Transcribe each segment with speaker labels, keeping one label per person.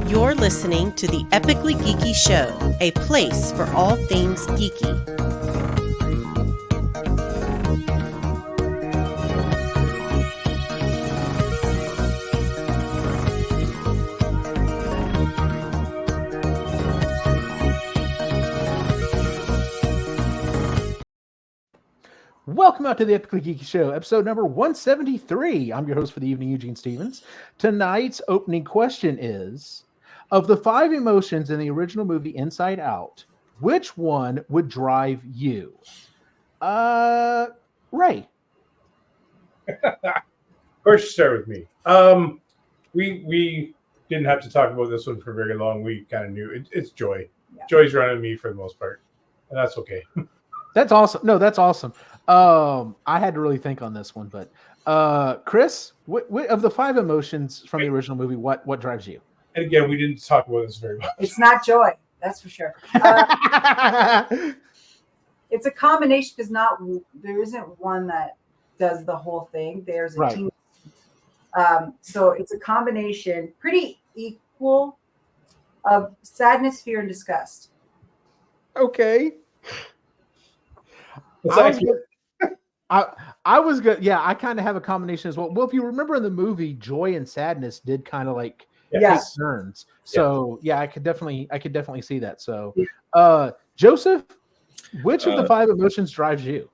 Speaker 1: You're listening to the Epically Geeky Show, a place for all things geeky.
Speaker 2: Welcome out to the Epically Geeky Show, episode number 173. I'm your host for the evening, Eugene Stevens. Tonight's opening question is, of the 5 emotions in the original movie Inside Out, which one would drive you? Ray.
Speaker 3: Of course, you start with me. We didn't have to talk about this one for very long. We kind of knew it's Joy. Yeah. Joy's running me for the most part, and that's okay.
Speaker 2: That's awesome. No, that's awesome. I had to really think on this one, but Kris, what of the 5 emotions from the original movie, what drives you?
Speaker 3: And again, we didn't talk about this very much.
Speaker 4: It's not joy, that's for sure. It's a combination because there isn't one that does the whole thing. There's a team. So it's a combination, pretty equal, of sadness, fear, and disgust.
Speaker 2: Okay. I was good. Yeah, I kind of have a combination as well. Well, if you remember in the movie, joy and sadness did kind of like take turns. So I could definitely see that. So, Joseph, which of the 5 emotions drives you?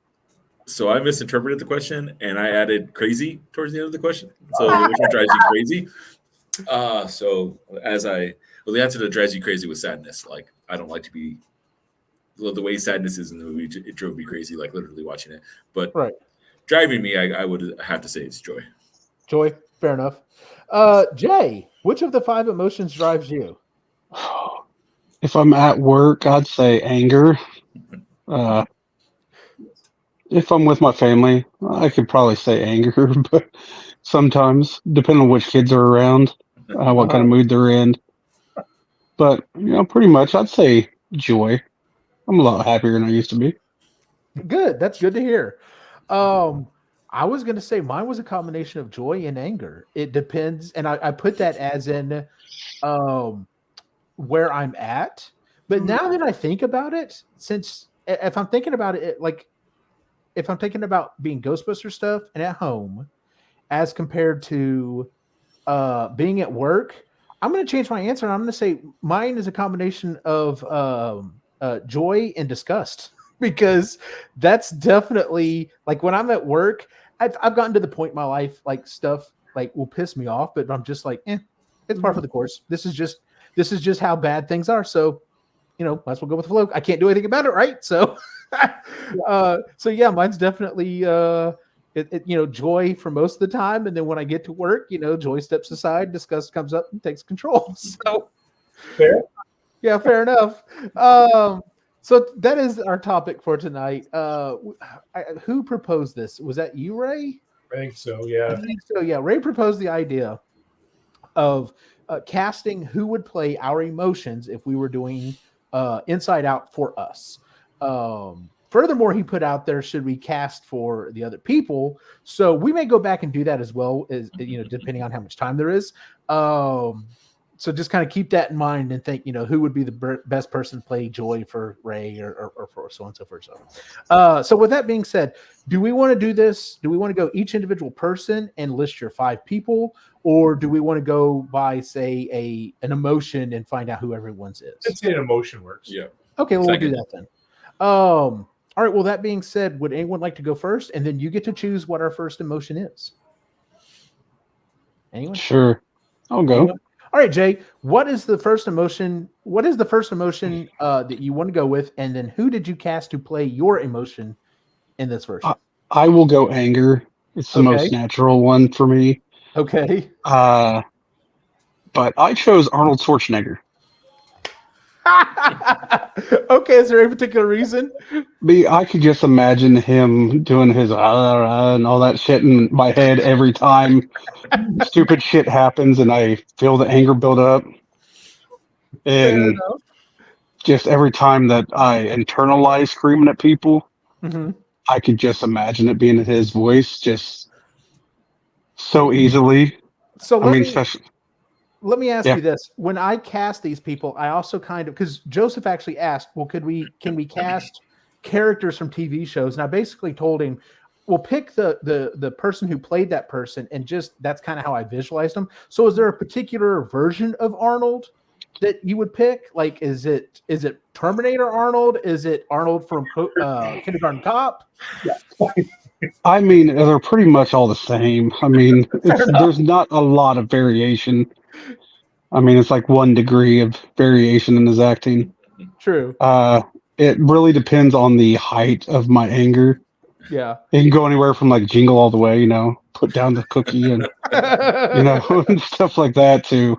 Speaker 5: So I misinterpreted the question and I added crazy towards the end of the question. So which one drives you crazy? The answer that drives you crazy was sadness. Like, I don't like to be. The way sadness is in the movie, it drove me crazy, like literally watching it. But driving me, I would have to say it's joy.
Speaker 2: Joy, fair enough. Jay, which of the 5 emotions drives you?
Speaker 6: If I'm at work, I'd say anger. If I'm with my family, I could probably say anger, but sometimes, depending on which kids are around, what kind of mood they're in. But, pretty much, I'd say joy. I'm a lot happier than I used to be.
Speaker 2: Good. That's good to hear. I was going to say mine was a combination of joy and anger. It depends. And I put that as in where I'm at. But now that I think about it, if I'm thinking about it, like if I'm thinking about being Ghostbuster stuff and at home as compared to being at work, I'm going to change my answer. And I'm going to say mine is a combination of joy and disgust, because that's definitely like when I'm at work, I've gotten to the point in my life, like stuff like will piss me off, but I'm just like, it's par for the course. This is just how bad things are. So, might as well go with the flow. I can't do anything about it. Right. So, mine's definitely, joy for most of the time. And then when I get to work, joy steps aside, disgust comes up and takes control. So
Speaker 3: fair.
Speaker 2: Yeah, fair enough. So that is our topic for tonight. Who proposed this? Was that you, Ray?
Speaker 3: I think so, yeah.
Speaker 2: I think so, yeah. Ray proposed the idea of casting who would play our emotions if we were doing Inside Out for us. Furthermore, he put out there, should we cast for the other people? So we may go back and do that as well, as depending on how much time there is. So just kind of keep that in mind and think, who would be the best person to play Joy for Ray or for so on and so forth. So with that being said, do we want to do this? Do we want to go each individual person and list your 5 people? Or do we want to go by, say, an emotion and find out who everyone's is?
Speaker 3: I'd say an emotion works.
Speaker 5: Yeah.
Speaker 2: Okay, well, we'll do that then. All right, well, that being said, would anyone like to go first? And then you get to choose what our first emotion is. Anyone?
Speaker 6: Sure. I'll go.
Speaker 2: Anyone? All right, Jay, what is the first emotion? What is the first emotion that you want to go with? And then who did you cast to play your emotion in this version?
Speaker 6: I will go anger. It's the most natural one for me.
Speaker 2: Okay.
Speaker 6: But I chose Arnold Schwarzenegger.
Speaker 2: Okay, is there a particular reason?
Speaker 6: I could just imagine him doing his and all that shit in my head every time stupid shit happens and I feel the anger build up. And just every time that I internalize screaming at people, I could just imagine it being his voice just so easily.
Speaker 2: So let me ask
Speaker 6: Yeah.
Speaker 2: you this. When I cast these people, I also kind of, because Joseph actually asked, well, can we cast characters from TV shows? And I basically told him, we'll pick the person who played that person, and just that's kind of how I visualized them. So is there a particular version of Arnold that you would pick? Like, is it Terminator Arnold? Is it Arnold from Kindergarten Cop?
Speaker 3: Yeah.
Speaker 6: I mean, they're pretty much all the same. I mean, there's not a lot of variation. I mean, it's like 1 degree of variation in his acting.
Speaker 2: True.
Speaker 6: It really depends on the height of my anger.
Speaker 2: Yeah.
Speaker 6: It can go anywhere from like Jingle All the Way, put down the cookie and, and stuff like that, to,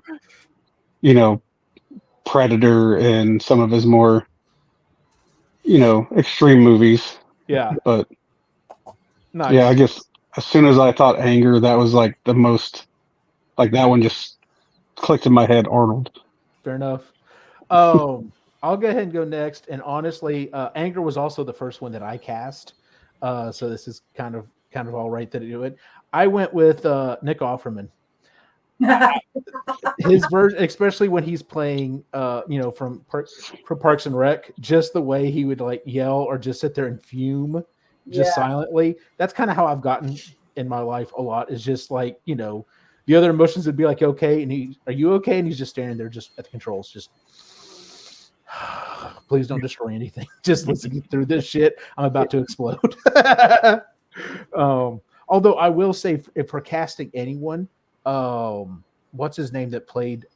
Speaker 6: Predator and some of his more, extreme movies.
Speaker 2: Yeah.
Speaker 6: But
Speaker 2: nice.
Speaker 6: Yeah, I guess as soon as I thought anger, that was like the most, like that one just clicked in my head, Arnold.
Speaker 2: Fair enough. I'll go ahead and go next. And honestly, anger was also the first one that I cast. So this is kind of all right that I do it. I went with Nick Offerman. His version, especially when he's playing, from Parks and Rec, just the way he would like yell or just sit there and fume, just silently. That's kind of how I've gotten in my life a lot. Is just like, the other emotions would be like, okay, and are you okay? And he's just standing there, just at the controls, just please don't destroy anything. Just listen through this shit. I'm about to explode. Although I will say, if we're casting anyone, what's his name that played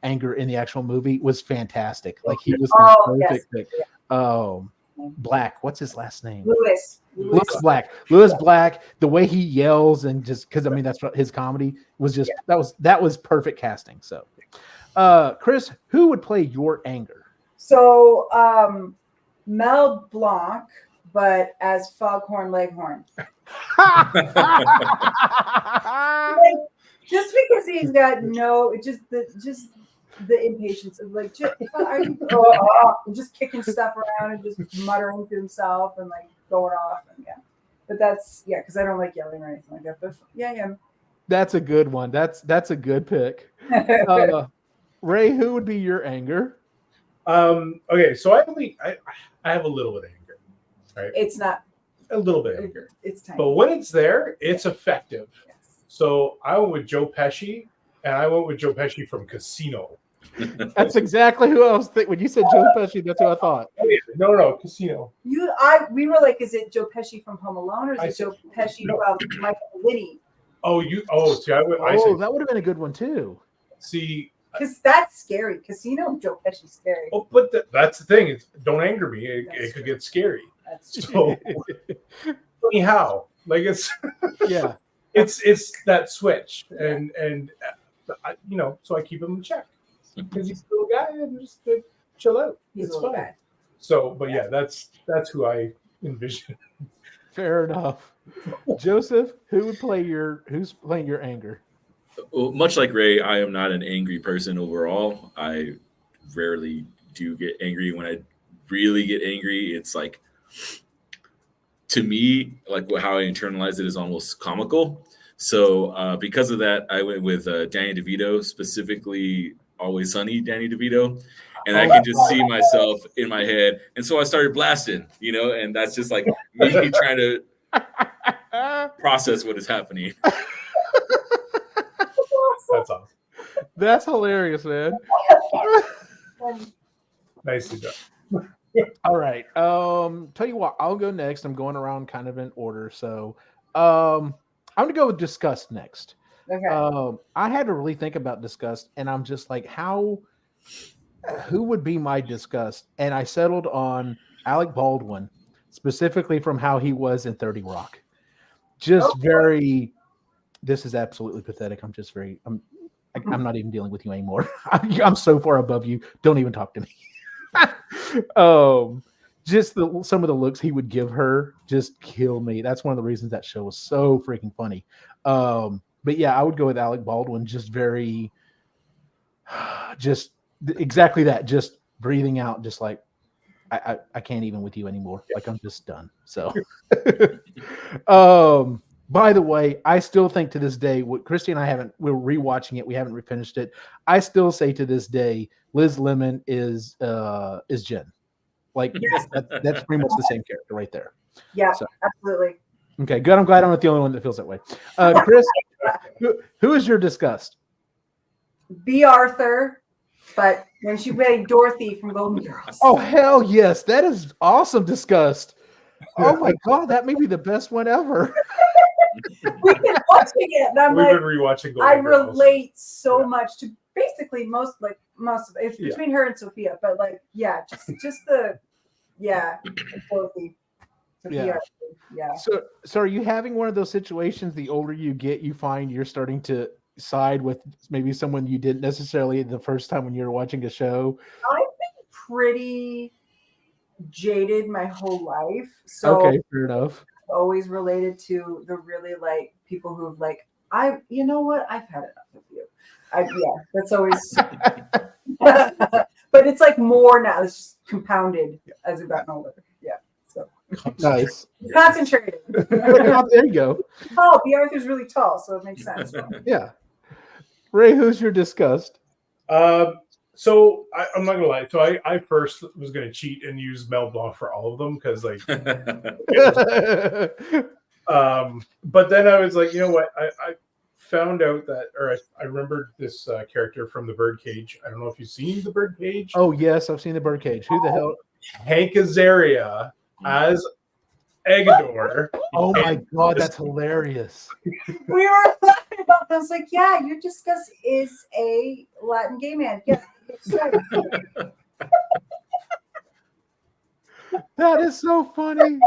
Speaker 2: Anger in the actual movie was fantastic. Like he was the perfect pick. Black. What's his last name?
Speaker 4: Lewis
Speaker 2: Black. Lewis Black. The way he yells, and just because that's what his comedy was. Just that was perfect casting. So, Kris, who would play your Anger?
Speaker 4: So, Mel Blanc, but as Foghorn Leghorn. Just because he's got the impatience of like, just kicking stuff around and just muttering to himself and like going off, and but that's because I don't like yelling or anything like that. But
Speaker 2: that's a good one. That's a good pick. Ray, who would be your Anger?
Speaker 3: Okay, so I have a little bit of anger. Right?
Speaker 4: It's not
Speaker 3: a little bit of anger.
Speaker 4: It's tiny.
Speaker 3: But when it's there, it's effective.
Speaker 4: Yes. So
Speaker 3: I went with Joe Pesci, and I went with Joe Pesci from Casino.
Speaker 2: That's exactly who I was thinking. When you said Joe Pesci, that's who I thought.
Speaker 3: No, Casino.
Speaker 4: We were like, is it Joe Pesci from Home Alone, or is it Joe Pesci from Michael Linney?
Speaker 3: See, that
Speaker 2: would have been a good one too.
Speaker 3: See,
Speaker 4: because that's scary. Casino, Joe Pesci's scary.
Speaker 3: Oh, but that's the thing. Don't anger me. It could get scary. So anyhow, like it's it's that switch, and so I keep him in check because he's still a guy and just chill out. It's fine. Guy. So, but that's who I envision.
Speaker 2: Fair enough. Joseph, who's playing your Anger?
Speaker 5: Well, much like Ray, I am not an angry person overall. I rarely do get angry. When I really get angry, it's like, to me, like how I internalize it is almost comical. So because of that, I went with Danny DeVito, specifically Always Sunny Danny DeVito. And I can just see myself in my head. And so I started blasting, and that's just like me trying to process what is happening.
Speaker 3: That's awesome.
Speaker 2: That's hilarious, man.
Speaker 3: Nicely done.
Speaker 2: All right. Tell you what, I'll go next. I'm going around kind of in order. So I'm gonna go with Disgust next.
Speaker 4: Okay.
Speaker 2: I had to really think about Disgust, and I'm just like, who would be my Disgust? And I settled on Alec Baldwin, specifically from how he was in 30 Rock. Just very. This is absolutely pathetic. I'm just very. I'm not even dealing with you anymore. I'm so far above you. Don't even talk to me. Just some of the looks he would give her just kill me. That's one of the reasons that show was so freaking funny. But yeah, I would go with Alec Baldwin. Just exactly that. Just breathing out, just like I can't even with you anymore. Like I'm just done. So, by the way, I still think to this day, what Christy and we're rewatching it. We haven't finished it. I still say to this day, Liz Lemon is Jen. Like that's pretty much the same character right there.
Speaker 4: Yeah,
Speaker 2: so.
Speaker 4: Absolutely.
Speaker 2: Okay, good. I'm glad I'm not the only one that feels that way. Kris, who is your disgust?
Speaker 4: Bea Arthur, but when she played Dorothy from Golden Girls.
Speaker 2: Oh hell yes, that is awesome disgust. Oh my god, that may be the best one ever.
Speaker 4: We've been watching it, and
Speaker 3: We've been rewatching Golden
Speaker 4: I
Speaker 3: Girls.
Speaker 4: relate so much to basically most of it's between her and Sophia, but like just the Dorothy. Sophia, yeah.
Speaker 2: So are you having one of those situations? The older you get, you find you're starting to side with maybe someone you didn't necessarily the first time when you were watching a show?
Speaker 4: I've been pretty jaded my whole life, so
Speaker 2: okay, fair enough.
Speaker 4: Always related to the really like people who've like you know what, I've had enough of you. That's always but it's like more now. It's just compounded as I've gotten older. Yeah. So
Speaker 2: nice.
Speaker 4: Concentrated.
Speaker 2: There you go.
Speaker 4: Oh, Bea Arthur's really tall, so it makes sense.
Speaker 2: Yeah. Ray, who's your disgust?
Speaker 3: So I'm not gonna lie. So I first was gonna cheat and use Mel Blanc for all of them because like, but then I was like, you know what? I found out that, or I remembered this character from The Birdcage. I don't know if you've seen The Birdcage.
Speaker 2: Oh yes, I've seen The Birdcage. Who the hell?
Speaker 3: Hank Azaria as Agador.
Speaker 2: Oh my god, that's hilarious.
Speaker 4: We were laughing about this. Like, yeah, your disgust is a Latin gay man. Yeah.
Speaker 2: That is so funny.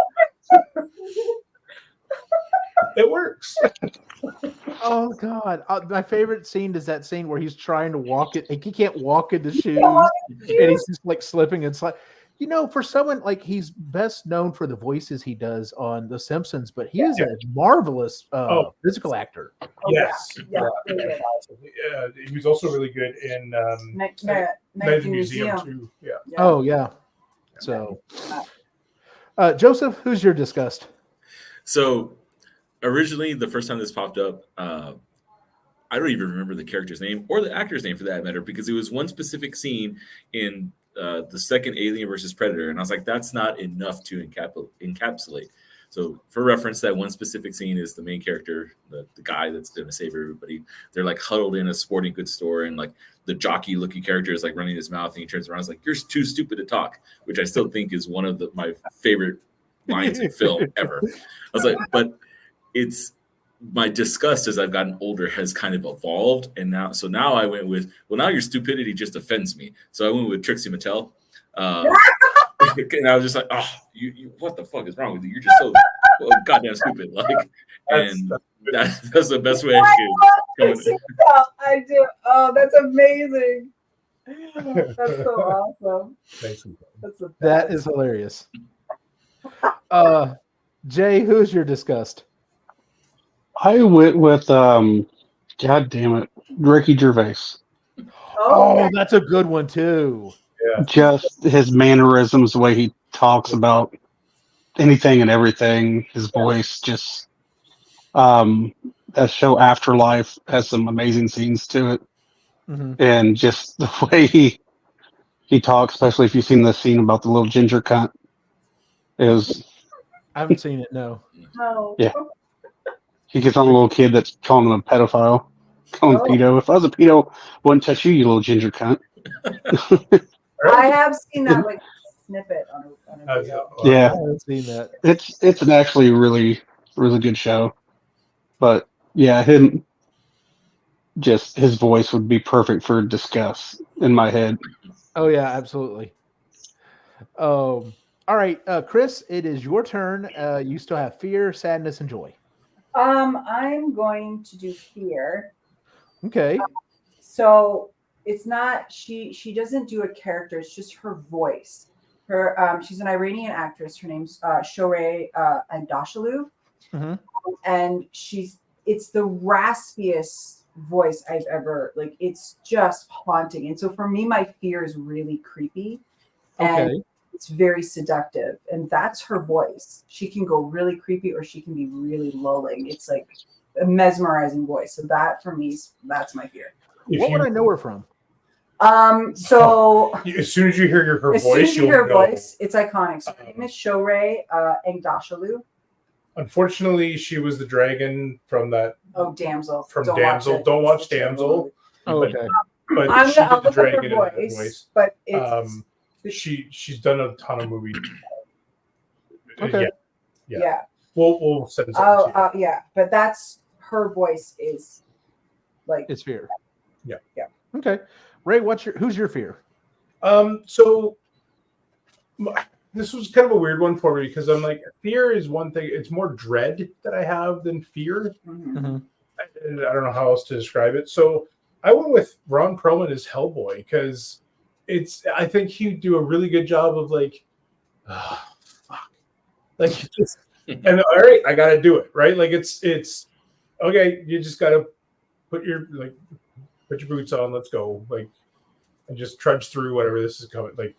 Speaker 3: It works.
Speaker 2: Oh god, my favorite scene is that scene where he's trying to walk it. He can't walk in the shoes, and he's just like slipping and sliding. You know, for someone like he's best known for the voices he does on The Simpsons, but he is a marvelous physical actor.
Speaker 3: Yes.
Speaker 4: Yeah.
Speaker 3: He was also really good in
Speaker 4: Night
Speaker 3: Night Museum too. Yeah.
Speaker 2: Oh yeah. So, Joseph, who's your disgust?
Speaker 5: So, originally, the first time this popped up, I don't even remember the character's name or the actor's name for that matter, because it was one specific scene in the second Alien versus Predator, and I was like, that's not enough to encapsulate. So, for reference, that one specific scene is the main character, the guy that's going to save everybody. They're like huddled in a sporting goods store, and like the jockey-looking character is like running his mouth, and he turns around, and is like, "You're too stupid to talk," which I still think is one of my favorite lines in film ever. I was like, but it's my disgust as I've gotten older has kind of evolved, and now I went with, well, now your stupidity just offends me. So I went with Trixie Mattel. And I was just like, oh, you what the fuck is wrong with you? You're just so goddamn stupid. Like, and that's the best way I could.
Speaker 4: I do. Oh, that's amazing. That's so awesome.
Speaker 3: Thanks.
Speaker 2: That is hilarious. Jay, who's your disgust?
Speaker 6: I went with God damn it, Ricky Gervais.
Speaker 2: Oh, that's a good one too.
Speaker 3: Yeah.
Speaker 6: Just his mannerisms, the way he talks about anything and everything, his voice, just that show Afterlife has some amazing scenes to it.
Speaker 2: Mm-hmm.
Speaker 6: And just the way he talks, especially if you've seen the scene about the little ginger cunt, is
Speaker 2: I haven't seen it. No.
Speaker 6: Yeah. He gets on a little kid that's calling him a pedophile, calling him pedo. If I was a pedo, I wouldn't touch you, you little ginger cunt.
Speaker 4: I have seen that like snippet on a video.
Speaker 6: Yeah,
Speaker 2: I haven't seen that.
Speaker 6: it's an actually really, really good show. But yeah, his voice would be perfect for disgust in my head.
Speaker 2: Oh yeah, absolutely. All right, Kris, it is your turn. You still have fear, sadness, and joy.
Speaker 4: I'm going to do fear.
Speaker 2: Okay.
Speaker 4: So it's not she doesn't do a character, it's just her voice. Her she's an Iranian actress. Her name's Shohreh Andashalu.
Speaker 2: Mm-hmm.
Speaker 4: And it's the raspiest voice I've ever, like, it's just haunting. And so for me, my fear is really creepy. And
Speaker 2: Okay.
Speaker 4: It's very seductive, and that's her voice. She can go really creepy, or she can be really lulling. It's like a mesmerizing voice. So that for me, that's my fear.
Speaker 2: What would I know her from?
Speaker 4: So
Speaker 3: as soon as you hear her
Speaker 4: as
Speaker 3: voice,
Speaker 4: soon as you hear her
Speaker 3: you'll know.
Speaker 4: voice, it's iconic. So her name is Shorey Engdashalu.
Speaker 3: Unfortunately, she was the dragon from that.
Speaker 4: Oh, Damsel.
Speaker 3: From
Speaker 4: Don't
Speaker 3: Damsel.
Speaker 4: watch it.
Speaker 3: Don't watch
Speaker 4: It's a terrible
Speaker 3: Damsel.
Speaker 4: movie.
Speaker 2: Oh, okay.
Speaker 3: But
Speaker 4: I'll
Speaker 3: she did the
Speaker 4: look up
Speaker 3: dragon
Speaker 4: her
Speaker 3: in that
Speaker 4: voice, but it's
Speaker 3: she's done a ton of movies.
Speaker 2: Okay.
Speaker 4: yeah.
Speaker 3: We'll send something to you.
Speaker 4: Yeah, but that's her voice is like
Speaker 2: It's fear.
Speaker 3: Yeah.
Speaker 2: Okay. Ray, who's your fear?
Speaker 3: So this was kind of a weird one for me because I'm like, fear is one thing. It's more dread that I have than fear.
Speaker 2: Mm-hmm.
Speaker 3: And I don't know how else to describe it. So I went with Ron Perlman as Hellboy because I think he'd do a really good job of like, oh, fuck. Like, just, and all right, I got to do it. Right. Like it's okay. You just got to put your boots on. Let's go. Like, and just trudge through whatever this is coming. Like,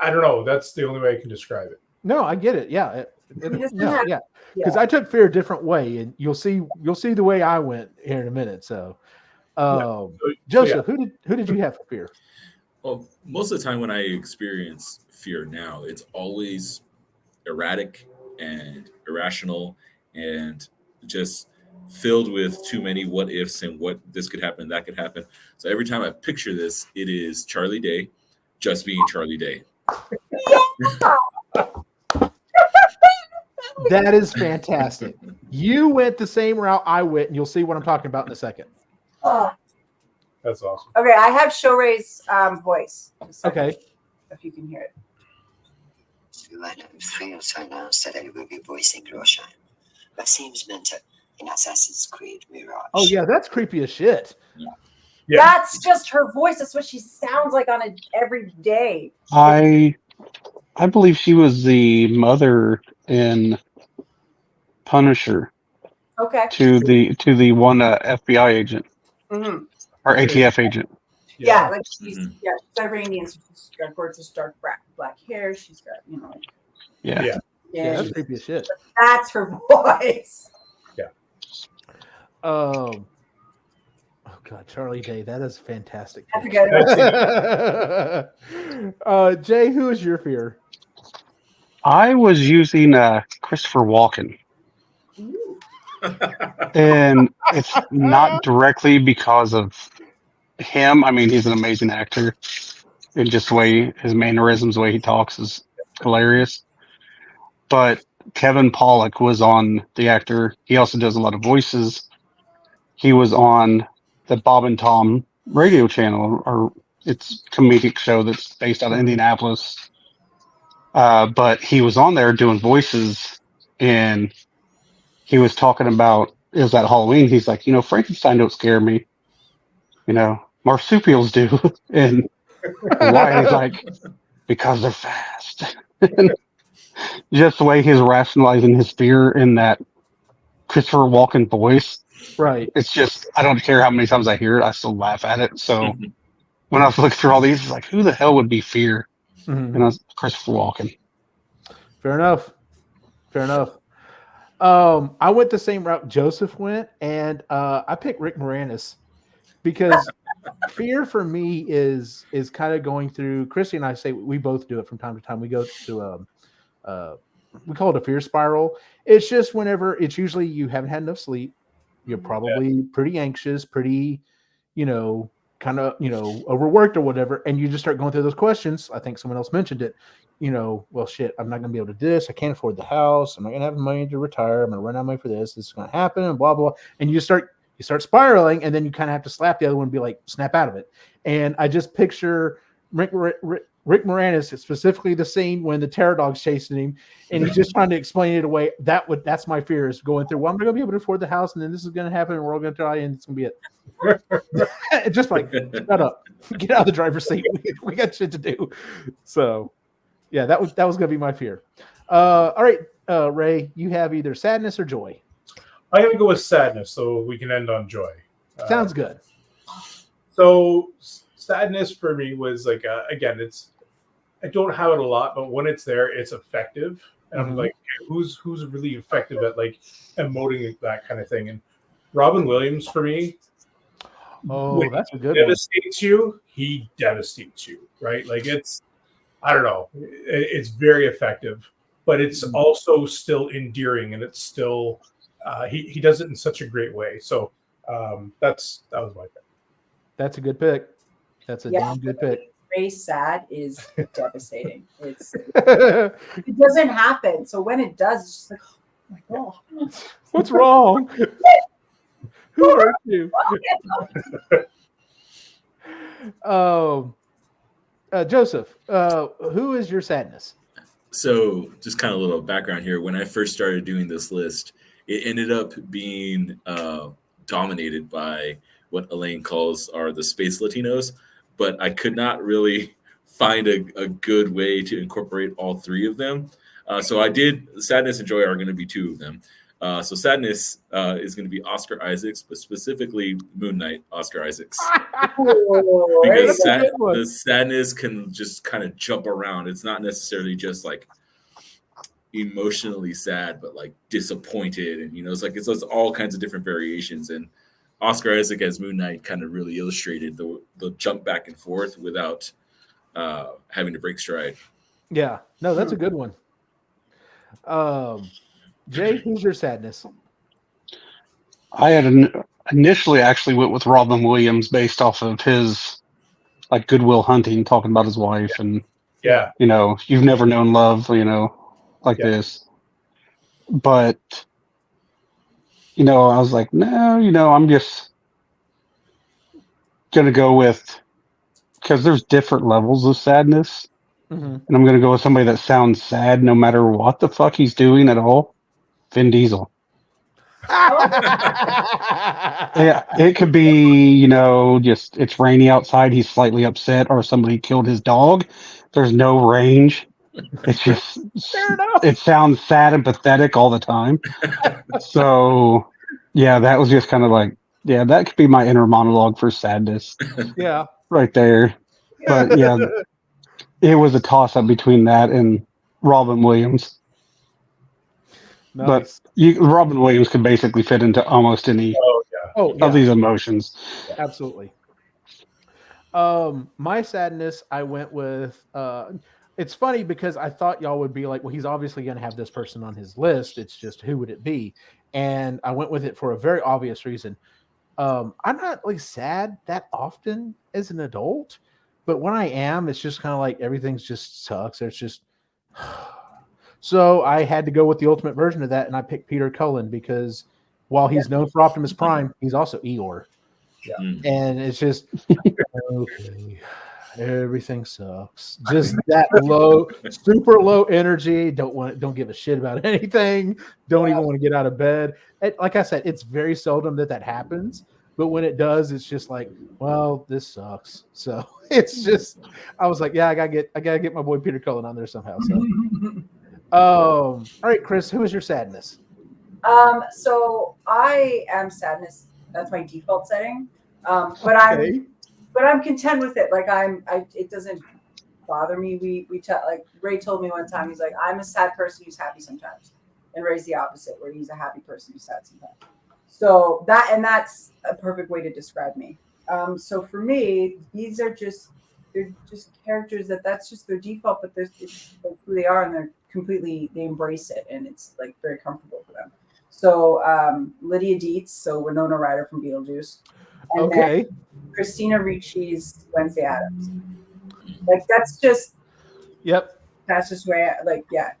Speaker 3: I don't know. That's the only way I can describe it.
Speaker 2: No, I get it. Yeah. Yeah. Because
Speaker 4: Yeah.
Speaker 2: I took fear a different way, and you'll see the way I went here in a minute. So, Joseph, who did you have for fear?
Speaker 5: Well, most of the time when I experience fear now, it's always erratic and irrational and just filled with too many what ifs and what this could happen, that could happen. So every time I picture this, it is Charlie Day just being Charlie Day.
Speaker 2: That is fantastic. You went the same route I went, and you'll see what I'm talking about in a second.
Speaker 3: That's awesome.
Speaker 4: Okay, I have Shorey's voice.
Speaker 2: Okay.
Speaker 4: If you can hear it.
Speaker 7: I announced that I will be voicing Roshan, the same mentor in Assassin's Creed Mirage.
Speaker 2: Oh yeah, that's creepy as shit.
Speaker 3: Yeah.
Speaker 4: That's just her voice. That's what she sounds like on every day.
Speaker 6: I believe she was the mother in Punisher
Speaker 4: Okay.
Speaker 6: to the one FBI agent
Speaker 4: Mm-hmm.
Speaker 6: or ATF agent.
Speaker 4: Yeah, like she's Iranian. So she's got gorgeous dark black hair. She's got
Speaker 6: Yeah.
Speaker 2: Yeah, that's creepy as shit.
Speaker 4: That's her voice.
Speaker 2: Oh God, Charlie Day, that is fantastic.
Speaker 4: That's a good one.
Speaker 2: Jay, who is your fear?
Speaker 6: I was using Christopher Walken. And it's not directly because of him. I mean, he's an amazing actor. And just the way his mannerisms, the way he talks is hilarious. But Kevin Pollak was on the actor. He also does a lot of voices. He was on the Bob and Tom radio channel, or it's a comedic show that's based out of Indianapolis. But he was on there doing voices, and he was talking about, it was at Halloween. He's like, Frankenstein don't scare me. Marsupials do. And why? He's like, because they're fast. Just the way he's rationalizing his fear in that Christopher Walken voice.
Speaker 2: Right.
Speaker 6: It's just, I don't care how many times I hear it, I still laugh at it. So when I was looking through all these, it's like, who the hell would be fear?
Speaker 2: Mm-hmm.
Speaker 6: And I was Christopher Walken.
Speaker 2: Fair enough. I went the same route Joseph went, and I picked Rick Moranis because fear for me is kind of going through. Christy and I say we both do it from time to time. We go to we call it a fear spiral. It's just whenever it's usually you haven't had enough sleep, you're probably pretty anxious, pretty, kind of, overworked or whatever, and you just start going through those questions. I think someone else mentioned it. Well, shit, I'm not going to be able to do this. I can't afford the house. I'm not going to have money to retire. I'm going to run out of money for this. This is going to happen, and blah, blah. And you start spiraling, and then you kind of have to slap the other one and be like, snap out of it. And I just picture Rick Moranis, specifically the scene when the terror dog's chasing him, and he's just trying to explain it away. That's my fear, is going through, well, I'm not going to be able to afford the house, and then this is going to happen, and we're all going to die, and it's going to be it. Just like, shut up. Get out of the driver's seat. We got shit to do. So, yeah, that was going to be my fear. All right, Ray, you have either sadness or joy.
Speaker 3: I'm going to go with sadness so we can end on joy.
Speaker 2: Sounds good.
Speaker 3: So sadness for me was like, again, I don't have it a lot, but when it's there, it's effective. And I'm like, who's really effective at like emoting that kind of thing? And Robin Williams for me.
Speaker 2: Oh, that's a good
Speaker 3: devastates you, he devastates you, right? Like I don't know, it's very effective, but it's also still endearing, and it's still he does it in such a great way. So that was my pick.
Speaker 2: That's a good pick. That's a damn good pick.
Speaker 4: Ray sad is devastating. It doesn't happen. So when it does, it's just like, oh my god,
Speaker 2: what's wrong? Who hurt you? Joseph, who is your sadness?
Speaker 5: So just kind of a little background here. When I first started doing this list, it ended up being dominated by what Elaine calls the space Latinos, but I could not really find a good way to incorporate all three of them. So I did. Sadness and Joy are going to be two of them. So Sadness is going to be Oscar Isaacs, but specifically Moon Knight Oscar Isaacs. Because the sadness can just kind of jump around. It's not necessarily just like emotionally sad, but like disappointed. And, it's all kinds of different variations. And Oscar Isaac as Moon Knight kind of really illustrated the jump back and forth without having to break stride.
Speaker 2: Yeah, no, that's a good one. Jay, who's your sadness?
Speaker 6: I had initially actually went with Robin Williams based off of his like Goodwill Hunting, talking about his wife and you've never known love, this. But I was like, no, I'm just gonna go with, because there's different levels of sadness, and I'm gonna go with somebody that sounds sad no matter what the fuck he's doing at all. Vin Diesel. Yeah, it could be, just it's rainy outside, he's slightly upset, or somebody killed his dog. There's no range. It's just, it sounds sad and pathetic all the time. So, yeah, that was just kind of like, yeah, that could be my inner monologue for sadness.
Speaker 2: Yeah.
Speaker 6: Right there. But, yeah, it was a toss-up between that and Robin Williams.
Speaker 2: Nice.
Speaker 6: But Robin Williams could basically fit into almost any of these emotions.
Speaker 2: Absolutely. My sadness, I went with. It's funny because I thought y'all would be like, well, he's obviously going to have this person on his list. It's just who would it be? And I went with it for a very obvious reason. I'm not like sad that often as an adult, but when I am, it's just kind of like everything's just sucks. It's just. So I had to go with the ultimate version of that, and I picked Peter Cullen because while he's known for Optimus Prime, he's also Eeyore.
Speaker 3: Yeah.
Speaker 2: And it's just, okay, everything sucks. Just that low, super low energy. Don't give a shit about anything. Don't even want to get out of bed. Like I said, it's very seldom that happens. But when it does, it's just like, well, this sucks. So it's just, I was like, yeah, I gotta get my boy Peter Cullen on there somehow. So. All right, Kris, who is your sadness?
Speaker 4: So I am sadness. That's my default setting. But I'm content with it. Like it doesn't bother me. We like Ray told me one time, he's like, I'm a sad person who's happy sometimes. And Ray's the opposite, where he's a happy person who's sad sometimes. So that's a perfect way to describe me. So for me, they're just characters that's just their default, but it's like who they are, and they embrace it, and it's like very comfortable for them. So Lydia Dietz, so Winona Ryder from Beetlejuice. And then Christina Ricci's Wednesday Addams. Like that's just that's just where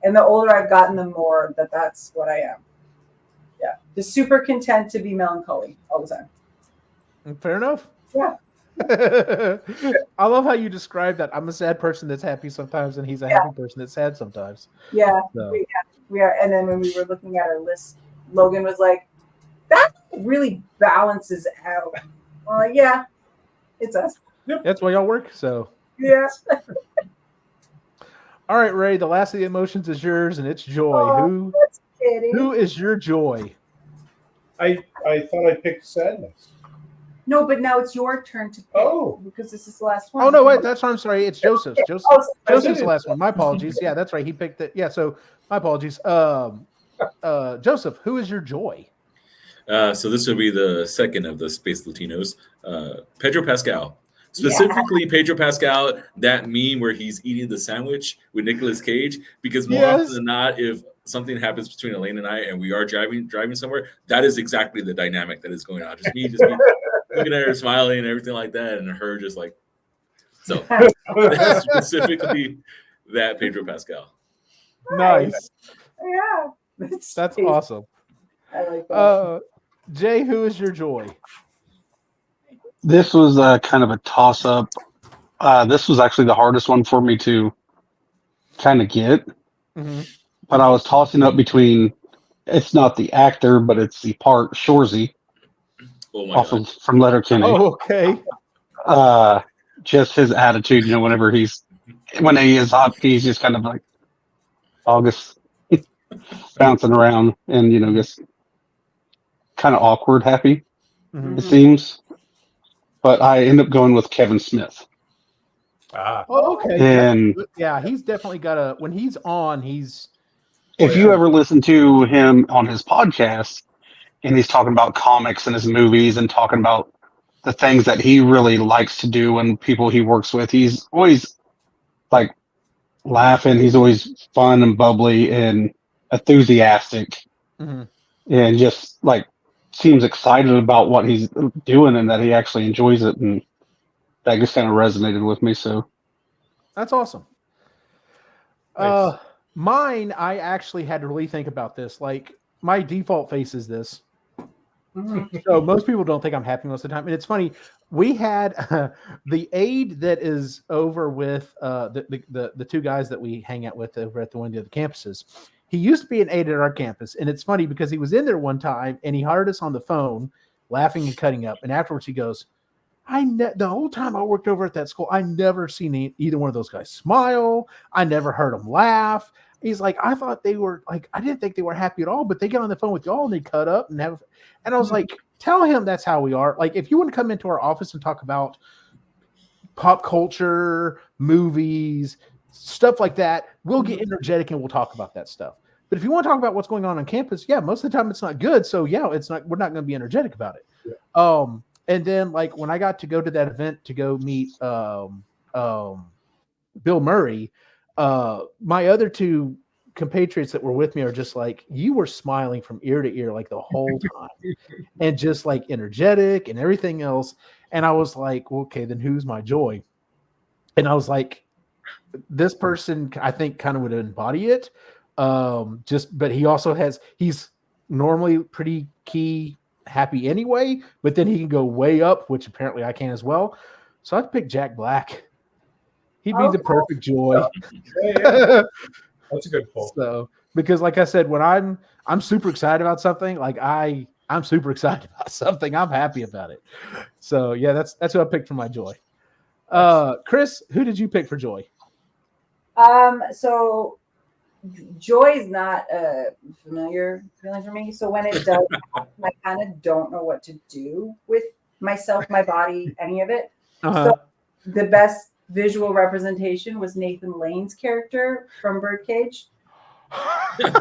Speaker 4: and the older I've gotten, the more that's what I am. Yeah. Just super content to be melancholy all the time.
Speaker 2: Fair enough.
Speaker 4: Yeah.
Speaker 2: I love how you describe that. I'm a sad person that's happy sometimes, and he's a happy person that's sad sometimes.
Speaker 4: Yeah,
Speaker 2: so.
Speaker 4: we are. And then when we were looking at our list, Logan was like, "That really balances out." I'm like, "Yeah, it's us."
Speaker 2: Yep. That's why y'all work. So
Speaker 4: yeah.
Speaker 2: All right, Ray. The last of the emotions is yours, and it's joy. Who is your joy?
Speaker 3: I thought I picked sadness.
Speaker 4: No, but now it's your turn to pick.
Speaker 3: Oh.
Speaker 4: Because this is the last one.
Speaker 2: Oh no, wait, that's what I'm sorry. It's Joseph. Joseph's
Speaker 3: I
Speaker 2: the
Speaker 3: did.
Speaker 2: last one. My apologies. Yeah, that's right. He picked it. Yeah, so my apologies. Joseph, who is your joy?
Speaker 5: So this would be the second of the Space Latinos, Pedro Pascal. Specifically, Pedro Pascal, that meme where he's eating the sandwich with Nicolas Cage, because more often than not, if something happens between Elaine and I and we are driving somewhere, that is exactly the dynamic that is going on. Just me looking at her, smiling and everything like that, and her just like, so that's specifically that Pedro Pascal.
Speaker 2: Nice.
Speaker 4: Yeah.
Speaker 2: That's awesome.
Speaker 4: I like that.
Speaker 2: Jay, who is your joy?
Speaker 6: This was kind of a toss-up. This was actually the hardest one for me to kind of get.
Speaker 2: Mm-hmm.
Speaker 6: But I was tossing up between, it's not the actor, but it's the part, Shorzy, from Letterkenny.
Speaker 2: Oh, okay.
Speaker 6: Just his attitude, whenever when he is up, he's just kind of like August bouncing around and, just kind of awkward happy, it seems. But I end up going with Kevin Smith.
Speaker 2: Oh, okay.
Speaker 6: And
Speaker 2: yeah, he's definitely got when he's on, he's.
Speaker 6: If you ever listen to him on his podcast and he's talking about comics and his movies and talking about the things that he really likes to do and people he works with, he's always like laughing. He's always fun and bubbly and enthusiastic and just like seems excited about what he's doing and that he actually enjoys it. And that just kind of resonated with me. So
Speaker 2: that's awesome.
Speaker 3: Nice.
Speaker 2: Mine, I actually had to really think about this. Like, my default face is this. So most people don't think I'm happy most of the time. And it's funny, we had the aide that is over with the two guys that we hang out with over at one of the other campuses. He used to be an aide at our campus. And it's funny because he was in there one time and he heard us on the phone laughing and cutting up. And afterwards he goes, the whole time I worked over at that school, I never seen either one of those guys smile. I never heard them laugh. He's like, I thought they were like, I didn't think they were happy at all, but they get on the phone with y'all and they cut up and have. And I was like, tell him that's how we are. Like, if you want to come into our office and talk about pop culture, movies, stuff like that, we'll get energetic and we'll talk about that stuff. But if you want to talk about what's going on campus, yeah, most of the time it's not good. So yeah, we're not going to be energetic about it. Yeah. And then, like, when I got to go to that event to go meet Bill Murray, my other two compatriots that were with me are just like, you were smiling from ear to ear like the whole time and just like energetic and everything else. And I was like, well, okay, then who's my joy? And I was like, this person, I think, kind of would embody it. But he also he's normally pretty happy anyway, but then he can go way up, which apparently I can as well. So I'd pick Jack Black. He'd be the perfect joy.
Speaker 3: Yeah. That's a good pull.
Speaker 2: So, because like I said, when I'm super excited about something, like I'm super excited about something, I'm happy about it. So yeah, that's who I picked for my joy. Kris, who did you pick for joy?
Speaker 4: So joy is not a familiar feeling for me. So when it does happen, I kind of don't know what to do with myself, my body, any of it. So the best visual representation was Nathan Lane's character from Birdcage. Like,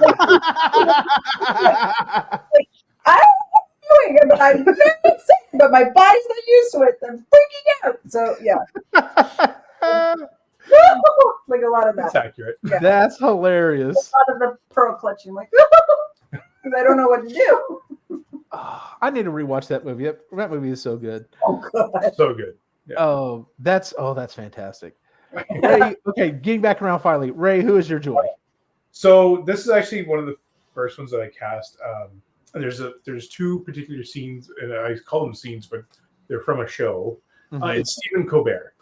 Speaker 4: I don't know what I'm doing, but I'm very excited, but my body's not used to it. I'm freaking out. So yeah. Like a lot of that.
Speaker 3: That's accurate.
Speaker 2: Yeah. That's hilarious.
Speaker 4: A lot of the pearl clutching, like, because I don't know what to do.
Speaker 2: I need to rewatch that movie. That movie is so good.
Speaker 4: Oh, God.
Speaker 3: So good. Yeah.
Speaker 2: Oh, that's fantastic. Ray, okay, getting back around finally. Ray, who is your joy?
Speaker 3: So this is actually one of the first ones that I cast. There's two particular scenes, and I call them scenes, but they're from a show. It's Stephen Colbert.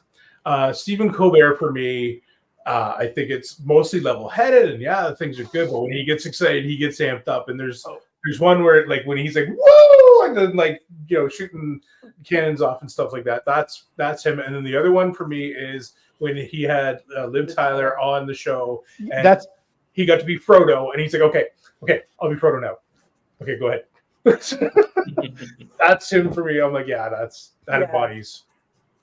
Speaker 3: Stephen Colbert for me, I think it's mostly level-headed, and yeah, things are good. But when he gets excited, he gets amped up. And there's one where like when he's like whoa, and then like shooting cannons off and stuff like that. That's him. And then the other one for me is when he had Liv Tyler on the show, and he got to be Frodo, and he's like, okay, I'll be Frodo now. Okay, go ahead. That's him for me. I'm like, yeah, that embodies.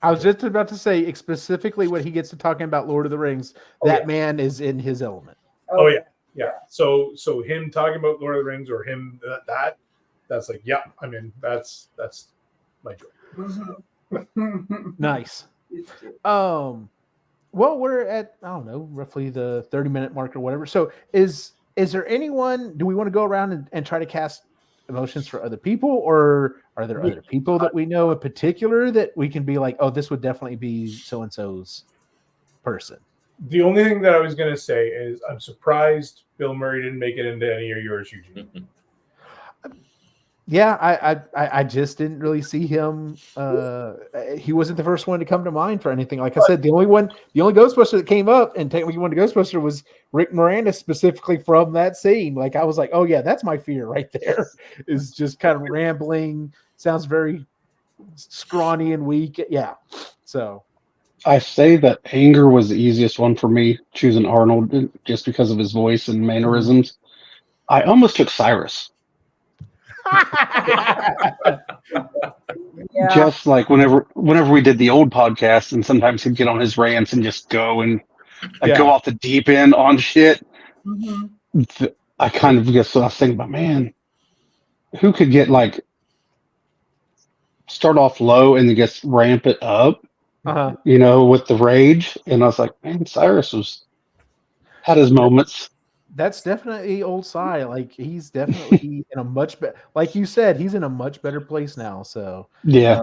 Speaker 2: I was just about to say specifically when he gets to talking about Lord of the Rings, that man is in his element.
Speaker 3: Oh yeah. So him talking about Lord of the Rings or him that's like, yeah, I mean, that's my joy.
Speaker 2: Nice. Well, we're at, I don't know, roughly the 30-minute mark or whatever. So is there anyone, do we want to go around and try to cast emotions for other people, or are there other people that we know in particular that we can be like, oh, this would definitely be so-and-so's person?
Speaker 3: The only thing that I was going to say is I'm surprised Bill Murray didn't make it into any of yours, Eugene.
Speaker 2: Yeah, I just didn't really see him. He wasn't the first one to come to mind for anything. Like I said, the only Ghostbuster that came up and technically one to Ghostbuster was Rick Moranis, specifically from that scene. Like I was like, oh yeah, that's my fear right there. Is just kind of rambling, sounds very scrawny and weak. Yeah. So
Speaker 6: I say that anger was the easiest one for me, choosing Arnold just because of his voice and mannerisms. I almost took Cyrus. Just like whenever we did the old podcast, and sometimes he'd get on his rants and just go and go off the deep end on shit. I kind of guess what I was thinking about, man, who could get like start off low and then just ramp it up, with the rage. And I was like, man, Cyrus had his moments.
Speaker 2: That's definitely old Cy. Like he's definitely in a much better, like you said, he's in a much better place now. So
Speaker 6: yeah,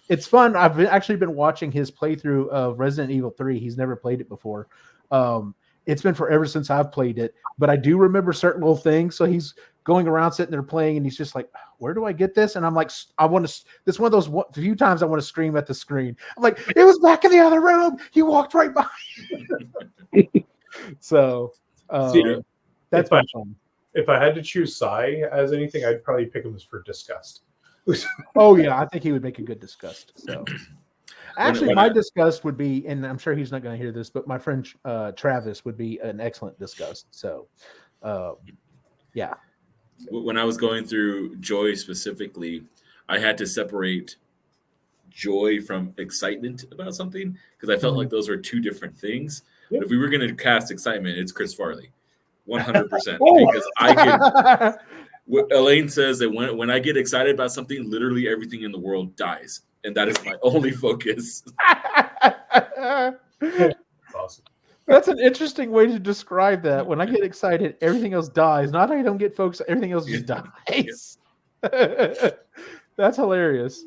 Speaker 2: it's fun. I've actually been watching his playthrough of Resident Evil 3. He's never played it before. It's been forever since I've played it, but I do remember certain little things. So he's going around sitting there playing, and he's just like, "Where do I get this?" And I'm like, "I want to." This one of those few times I want to scream at the screen. I'm like, "It was back in the other room. He walked right by." So. That's fun.
Speaker 3: If I had to choose Cy as anything, I'd probably pick him for Disgust.
Speaker 2: Oh yeah, I think he would make a good Disgust. So, actually, my Disgust would be, and I'm sure he's not going to hear this, but my friend Travis would be an excellent Disgust. So, yeah.
Speaker 5: When I was going through Joy specifically, I had to separate joy from excitement about something because I felt like those were two different things. Yep. But if we were going to cast excitement, it's Chris Farley. 100% because I can. Elaine says that when I get excited about something, literally everything in the world dies, and that is my only focus.
Speaker 3: Awesome.
Speaker 2: That's an interesting way to describe that. When I get excited, everything else dies. Not that I don't get focused, everything else just dies. That's hilarious.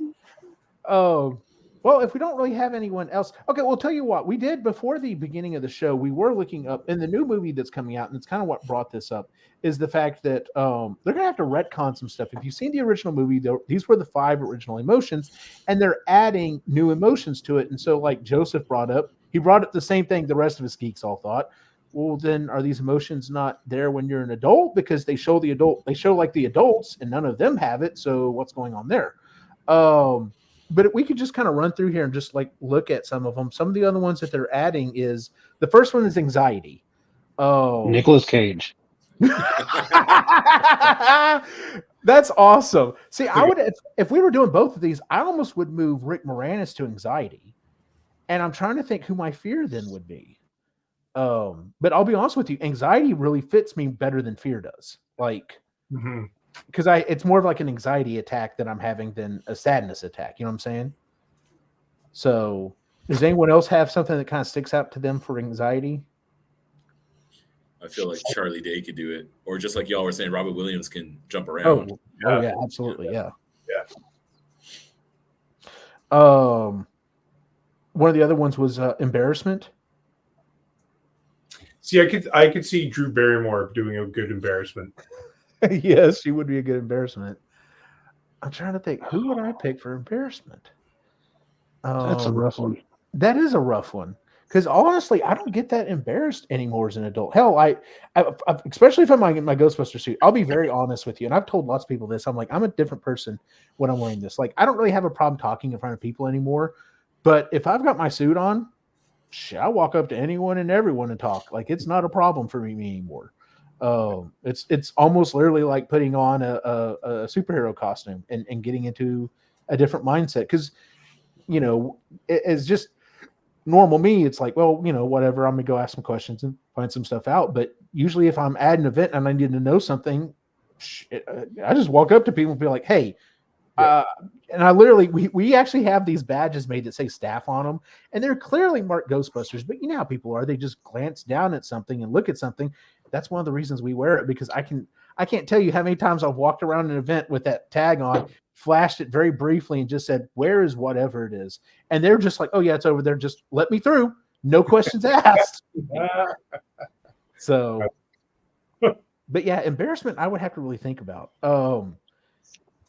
Speaker 2: Well, if we don't really have anyone else, okay, we'll tell you what we did before the beginning of the show. We were looking up in the new movie that's coming out, and it's kind of what brought this up is the fact that they're going to have to retcon some stuff. If you've seen the original movie, these were the 5 original emotions, and they're adding new emotions to it. And so, like Joseph brought up the same thing the rest of us geeks all thought. Well, then are these emotions not there when you're an adult because they show like the adults, and none of them have it. So what's going on there? But we could just kind of run through here and just like look at some of them. Some of the other ones that they're adding is the first one is anxiety. Oh,
Speaker 6: Nicolas Cage.
Speaker 2: That's awesome. See, I would if we were doing both of these, I almost would move Rick Moranis to anxiety. And I'm trying to think who my fear then would be. But I'll be honest with you, anxiety really fits me better than fear does. Like because it's more of like an anxiety attack that I'm having than a sadness attack. You know what I'm saying? So does anyone else have something that kind of sticks out to them for anxiety?
Speaker 5: I feel like Charlie Day could do it. Or just like y'all were saying, Robert Williams can jump around.
Speaker 2: Oh yeah, absolutely. Yeah. One of the other ones was embarrassment.
Speaker 3: See, I could see Drew Barrymore doing a good embarrassment.
Speaker 2: Yes, she would be a good embarrassment. I'm trying to think, who would I pick for embarrassment?
Speaker 6: That's a rough one.
Speaker 2: That is a rough one. Because honestly, I don't get that embarrassed anymore as an adult. Hell, I especially if I'm in my Ghostbuster suit, I'll be very honest with you. And I've told lots of people this. I'm like, I'm a different person when I'm wearing this. Like, I don't really have a problem talking in front of people anymore. But if I've got my suit on, I'll walk up to anyone and everyone and talk. Like, it's not a problem for me anymore. It's almost literally like putting on a superhero costume and getting into a different mindset. Because, it's just normal me. It's like, well, whatever. I'm gonna go ask some questions and find some stuff out. But usually, if I'm at an event and I need to know something, I just walk up to people and be like, hey. And I literally, we actually have these badges made that say staff on them, and they're clearly marked Ghostbusters. But you know how people are; they just glance down at something and look at something. That's one of the reasons we wear it, because I can't tell you how many times I've walked around an event with that tag on, flashed it very briefly, and just said, "Where is whatever it is?" And they're just like, "Oh yeah, it's over there. Just let me through. No questions asked." So, but yeah, embarrassment, I would have to really think about.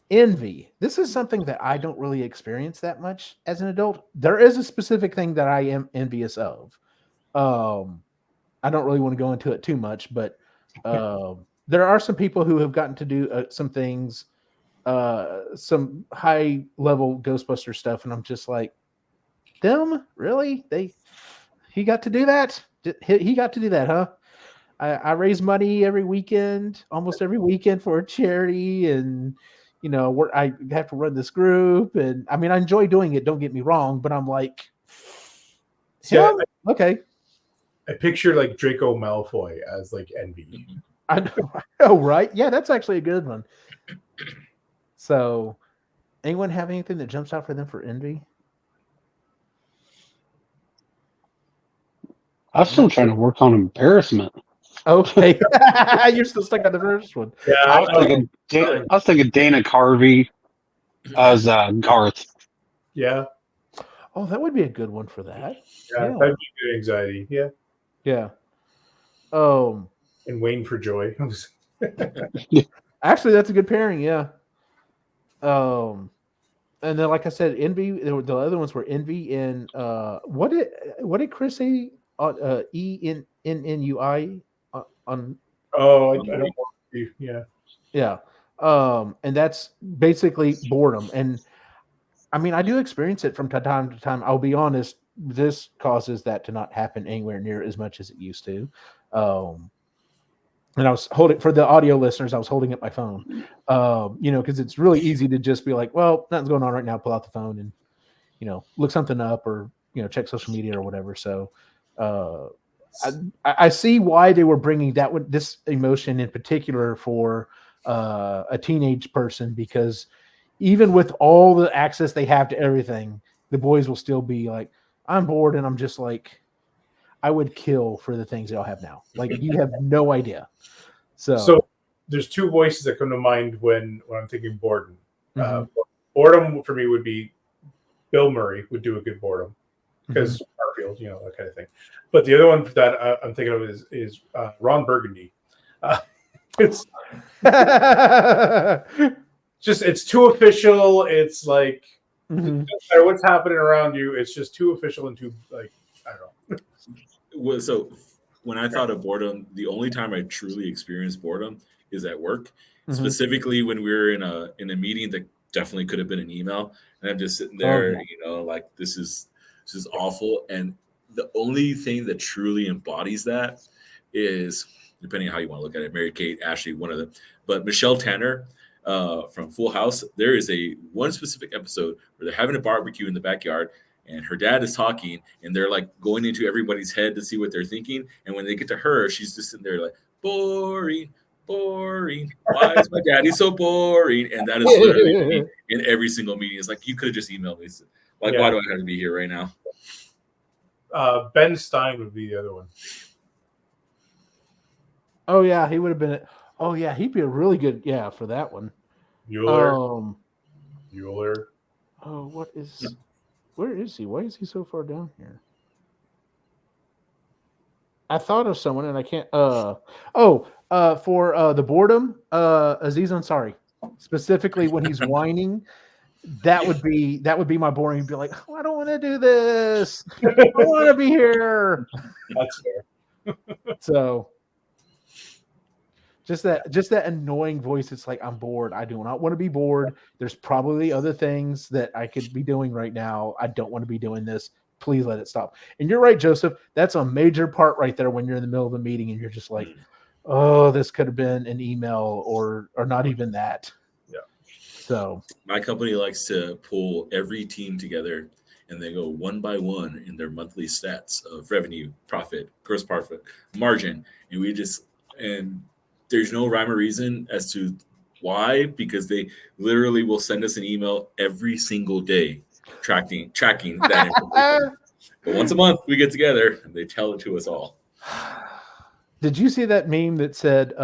Speaker 2: Envy. This is something that I don't really experience that much as an adult. There is a specific thing that I am envious of. I don't really want to go into it too much, but there are some people who have gotten to do some things, some high level Ghostbuster stuff, and I'm just like, them? Really? He got to do that? He got to do that, huh? I raise money every weekend, almost every weekend, for a charity, and I have to run this group, and I mean, I enjoy doing it. Don't get me wrong, but I'm like, okay.
Speaker 3: I picture like Draco Malfoy as like envy.
Speaker 2: I know, right? Yeah, that's actually a good one. So, anyone have anything that jumps out for them for envy?
Speaker 6: I'm still trying to work on embarrassment.
Speaker 2: Okay, you're still stuck on the first one.
Speaker 3: Yeah,
Speaker 6: I was thinking Dana Carvey as Garth.
Speaker 3: Yeah.
Speaker 2: Oh, that would be a good one for that.
Speaker 3: Yeah, that'd be good anxiety. Yeah.
Speaker 2: Yeah.
Speaker 3: And Wayne for Joy.
Speaker 2: Actually, that's a good pairing. Yeah. And then, like I said, envy. The other ones were envy and what did Kris say? Ennui on.
Speaker 3: Oh, I don't know. Yeah.
Speaker 2: Yeah. And that's basically boredom. And I mean, I do experience it from time to time. I'll be honest. This causes that to not happen anywhere near as much as it used to. And I was holding, for the audio listeners, I was holding up my phone, because it's really easy to just be like, well, nothing's going on right now. Pull out the phone and, look something up or, check social media or whatever. So I see why they were bringing this emotion in particular for a teenage person, because even with all the access they have to everything, the boys will still be like, I'm bored, and I'm just like, I would kill for the things y'all have now. Like, you have no idea. So
Speaker 3: there's two voices that come to mind when I'm thinking boredom.
Speaker 2: Mm-hmm.
Speaker 3: Boredom for me would be Bill Murray would do a good boredom, because Garfield, that kind of thing. But the other one that I'm thinking of is Ron Burgundy. It's just, it's too official. It's like, no matter what's happening around you, it's just too official and too, like, I don't know.
Speaker 5: So when I thought of boredom, the only time I truly experienced boredom is at work, specifically when we were in a meeting that definitely could have been an email, and I'm just sitting there, like, this is awful. And the only thing that truly embodies that is, depending on how you want to look at it, Mary-Kate, Ashley, one of them, but Michelle Tanner from Full House. There is one specific episode where they're having a barbecue in the backyard, and her dad is talking, and they're like going into everybody's head to see what they're thinking. And when they get to her, she's just sitting there like, boring. Why is my daddy so boring? And that is literally in every single meeting. It's like, you could have just emailed me. Like, why do I have to be here right now?
Speaker 3: Ben Stein would be the other one.
Speaker 2: Oh yeah, he would have been. Oh yeah, he'd be a really good for that one.
Speaker 3: Mueller.
Speaker 2: Oh, where is he? Why is he so far down here? I thought of someone and I can't. For the boredom, Aziz Ansari, specifically when he's whining. That would be my boring. He'd be like, oh, I don't want to do this. I don't want to be here.
Speaker 3: That's fair.
Speaker 2: So just that annoying voice. It's like, I'm bored. I do not want to be bored. There's probably other things that I could be doing right now. I don't want to be doing this. Please let it stop. And you're right, Joseph. That's a major part right there when you're in the middle of a meeting and you're just like, oh, this could have been an email or not even that.
Speaker 3: Yeah.
Speaker 2: So
Speaker 5: My company likes to pull every team together and they go one by one in their monthly stats of revenue, profit, gross profit, margin. And there's no rhyme or reason as to why, because they literally will send us an email every single day tracking that information. But once a month we get together and they tell it to us all.
Speaker 2: did you see that meme that said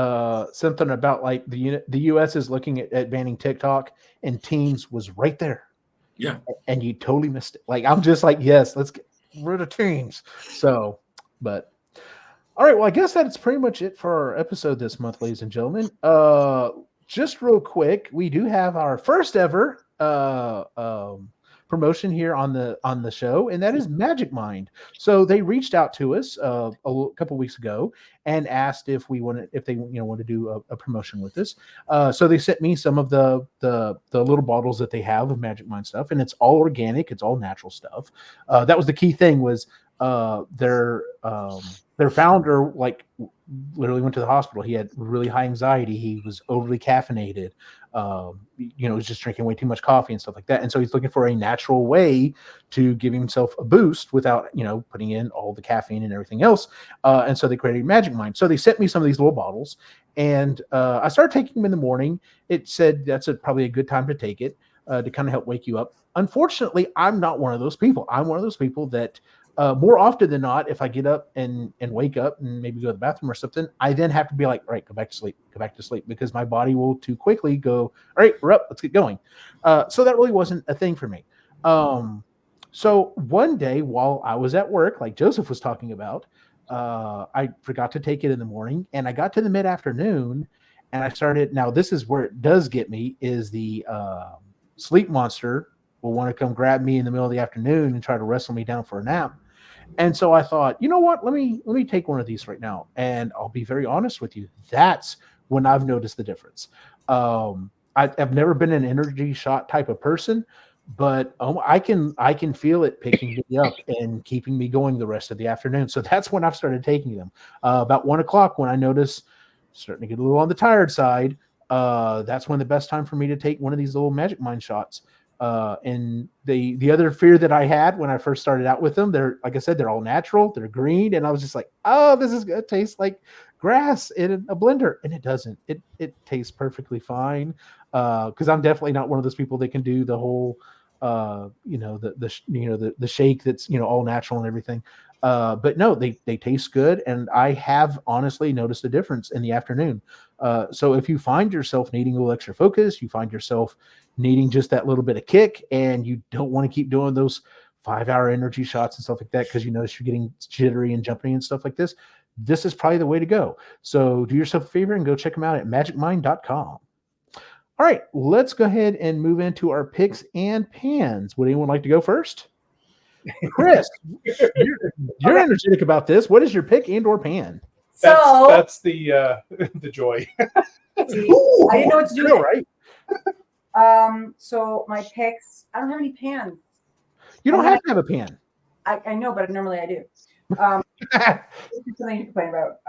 Speaker 2: something about like the US is looking at banning TikTok and Teams was right there?
Speaker 5: Yeah.
Speaker 2: And you totally missed it. Like, I'm just like, yes, let's get rid of Teams. So, but all right, well, I guess that's pretty much it for our episode this month, ladies and gentlemen. Just real quick, we do have our first ever promotion here on the show, and that is Magic Mind. So they reached out to us a couple weeks ago and asked if they want to do a promotion with us. So they sent me some of the little bottles that they have of Magic Mind stuff, and it's all organic, it's all natural stuff. That was the key thing, was their founder like literally went to the hospital. He had really high anxiety. He was overly caffeinated. Was just drinking way too much coffee and stuff like that. And so he's looking for a natural way to give himself a boost without, putting in all the caffeine and everything else. And so they created Magic Mind. So they sent me some of these little bottles, and I started taking them in the morning. It said that's probably a good time to take it to kind of help wake you up. Unfortunately, I'm not one of those people. I'm one of those people that more often than not, if I get up and wake up and maybe go to the bathroom or something, I then have to be like, all right, go back to sleep, because my body will too quickly go, all right, we're up, let's get going. So that really wasn't a thing for me. So one day while I was at work, like Joseph was talking about, I forgot to take it in the morning, and I got to the mid-afternoon and I started, now this is where it does get me, is the sleep monster will want to come grab me in the middle of the afternoon and try to wrestle me down for a nap. And so I thought, you know what, let me take one of these right now. And I'll be very honest with you, that's when I've noticed the difference. I've never been an energy shot type of person, but I can feel it picking me up and keeping me going the rest of the afternoon. So that's when I've started taking them. About 1 o'clock, when I notice starting to get a little on the tired side, that's when the best time for me to take one of these little Magic Mind shots. And the other fear that I had when I first started out with them, they're, like I said, they're all natural, they're green, and I was just like, oh, this is gonna taste like grass in a blender, and it doesn't. It tastes perfectly fine. Because I'm definitely not one of those people that can do the whole, the shake that's all natural and everything. But no, they taste good, and I have honestly noticed a difference in the afternoon. So if you find yourself needing a little extra focus, you find yourself needing just that little bit of kick, and you don't want to keep doing those 5-hour energy shots and stuff like that because you notice you're getting jittery and jumpy and stuff like this, this is probably the way to go. So do yourself a favor and go check them out at magicmind.com. All right, let's go ahead and move into our picks and pans. Would anyone like to go first? Kris, you're energetic about this. What is your pick and or pan?
Speaker 3: That's the joy.
Speaker 4: Ooh, I didn't know what to do.
Speaker 2: Right?
Speaker 4: So my picks, I don't have any pans.
Speaker 2: You don't have to have a pan.
Speaker 4: I know, but normally I do. Something to complain about.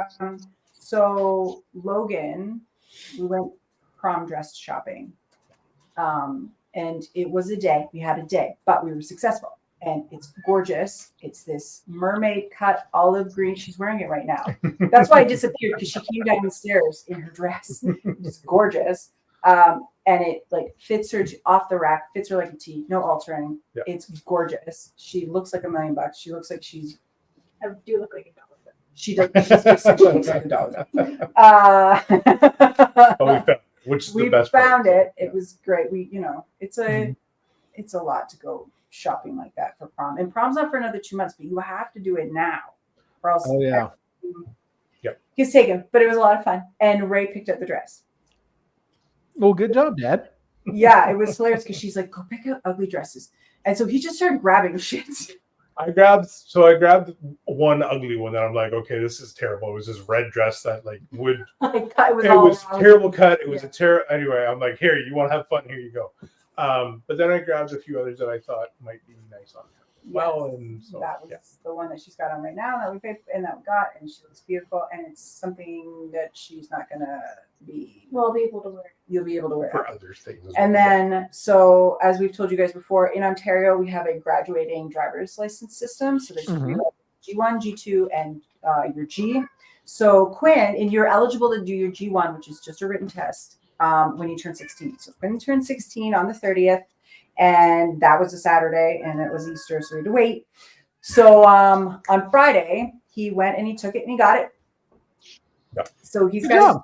Speaker 4: So Logan, we went prom dress shopping. And it was a day. We had a day, but we were successful. And it's gorgeous. It's this mermaid cut olive green. She's wearing it right now. That's why I disappeared, because she came down the stairs in her dress. It's gorgeous. And it like fits her off the rack, fits her like a tee, no altering. Yeah. It's gorgeous. She looks like $1 million. She looks like
Speaker 8: I do look like a dollar.
Speaker 4: She does. She looks like a dollar.
Speaker 3: Which is the best
Speaker 4: part. We found it.
Speaker 3: Yeah.
Speaker 4: It was great. It's a lot to go shopping like that for prom. And prom's not for another 2 months, but you have to do it now, or else.
Speaker 2: Oh yeah.
Speaker 4: He's taken, but it was a lot of fun. And Ray picked up the dress.
Speaker 2: Well, good job, Dad.
Speaker 4: Yeah, it was hilarious because she's like, go pick out ugly dresses. And so he just started grabbing shit.
Speaker 3: I grabbed one ugly one that I'm like, okay, this is terrible. It was this red dress that like would it was terrible cut. It was anyway, I'm like, here, you want to have fun, here you go. But then I grabbed a few others that I thought might be nice on well. And so,
Speaker 4: that was the one that she's got on right now that we paid and that we got, and she looks beautiful. And it's something that she's not gonna be.
Speaker 8: Well, I'll be able to wear it.
Speaker 4: You'll be able to wear
Speaker 3: for
Speaker 4: it.
Speaker 3: other things. As
Speaker 4: And
Speaker 3: well.
Speaker 4: then, so as we've told you guys before, in Ontario we have a graduating driver's license system. So there's
Speaker 2: Mhm.
Speaker 4: G1, G2, and your G. So Quinn, and you're eligible to do your G1, which is just a written test, when you turn 16. So Quinn turned 16 on the 30th, and that was a Saturday, and it was Easter, so we had to wait. So on Friday, he went and he took it and he got it.
Speaker 3: Yep.
Speaker 4: So he's
Speaker 2: Good
Speaker 4: got.
Speaker 2: job.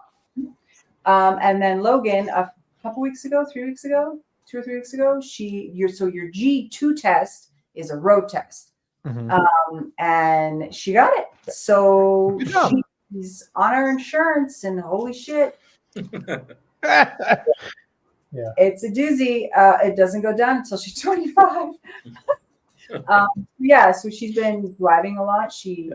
Speaker 4: And then Logan, a couple weeks ago, 3 weeks ago, 2 or 3 weeks ago, your G2 test is a road test.
Speaker 2: Mhm.
Speaker 4: And she got it. So
Speaker 2: Good job.
Speaker 4: she's on her insurance, and holy shit, it's a doozy. It doesn't go down until she's 25. Yeah, so she's been driving a lot. She,